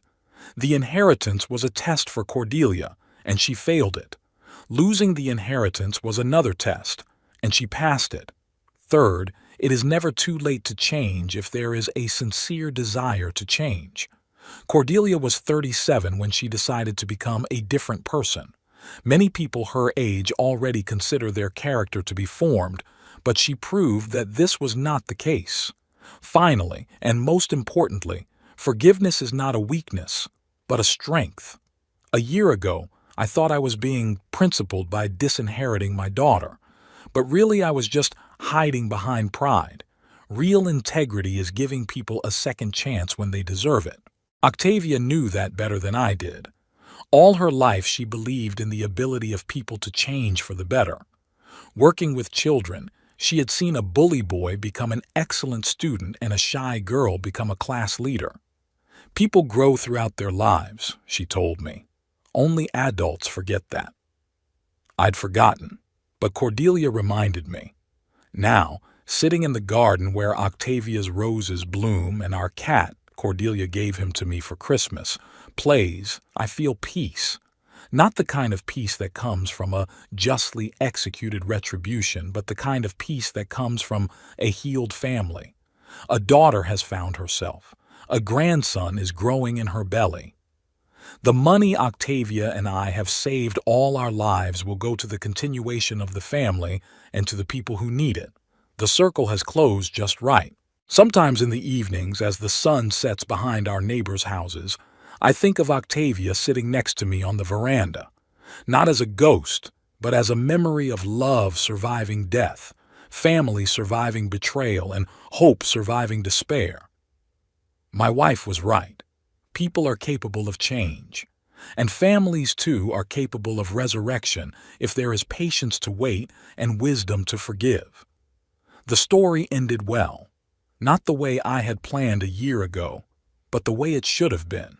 The inheritance was a test for Cordelia, and she failed it. Losing the inheritance was another test, and she passed it. Third, it is never too late to change if there is a sincere desire to change. Cordelia was 37 when she decided to become a different person. Many people her age already consider their character to be formed, but she proved that this was not the case. Finally, and most importantly, forgiveness is not a weakness, but a strength. A year ago, I thought I was being principled by disinheriting my daughter, but really I was just hiding behind pride. Real integrity is giving people a second chance when they deserve it. Octavia knew that better than I did. All her life she believed in the ability of people to change for the better. Working with children, she had seen a bully boy become an excellent student and a shy girl become a class leader. People grow throughout their lives, she told me. Only adults forget that. I'd forgotten, but Cordelia reminded me. Now, sitting in the garden where Octavia's roses bloom and our cat, Cordelia gave him to me for Christmas, plays, I feel peace. Not the kind of peace that comes from a justly executed retribution, but the kind of peace that comes from a healed family. A daughter has found herself. A grandson is growing in her belly. The money Octavia and I have saved all our lives will go to the continuation of the family and to the people who need it. The circle has closed just right. Sometimes in the evenings, as the sun sets behind our neighbors' houses, I think of Octavia sitting next to me on the veranda, not as a ghost, but as a memory of love surviving death, family surviving betrayal, and hope surviving despair. My wife was right. People are capable of change. And families, too, are capable of resurrection if there is patience to wait and wisdom to forgive. The story ended well. Not the way I had planned a year ago, but the way it should have been.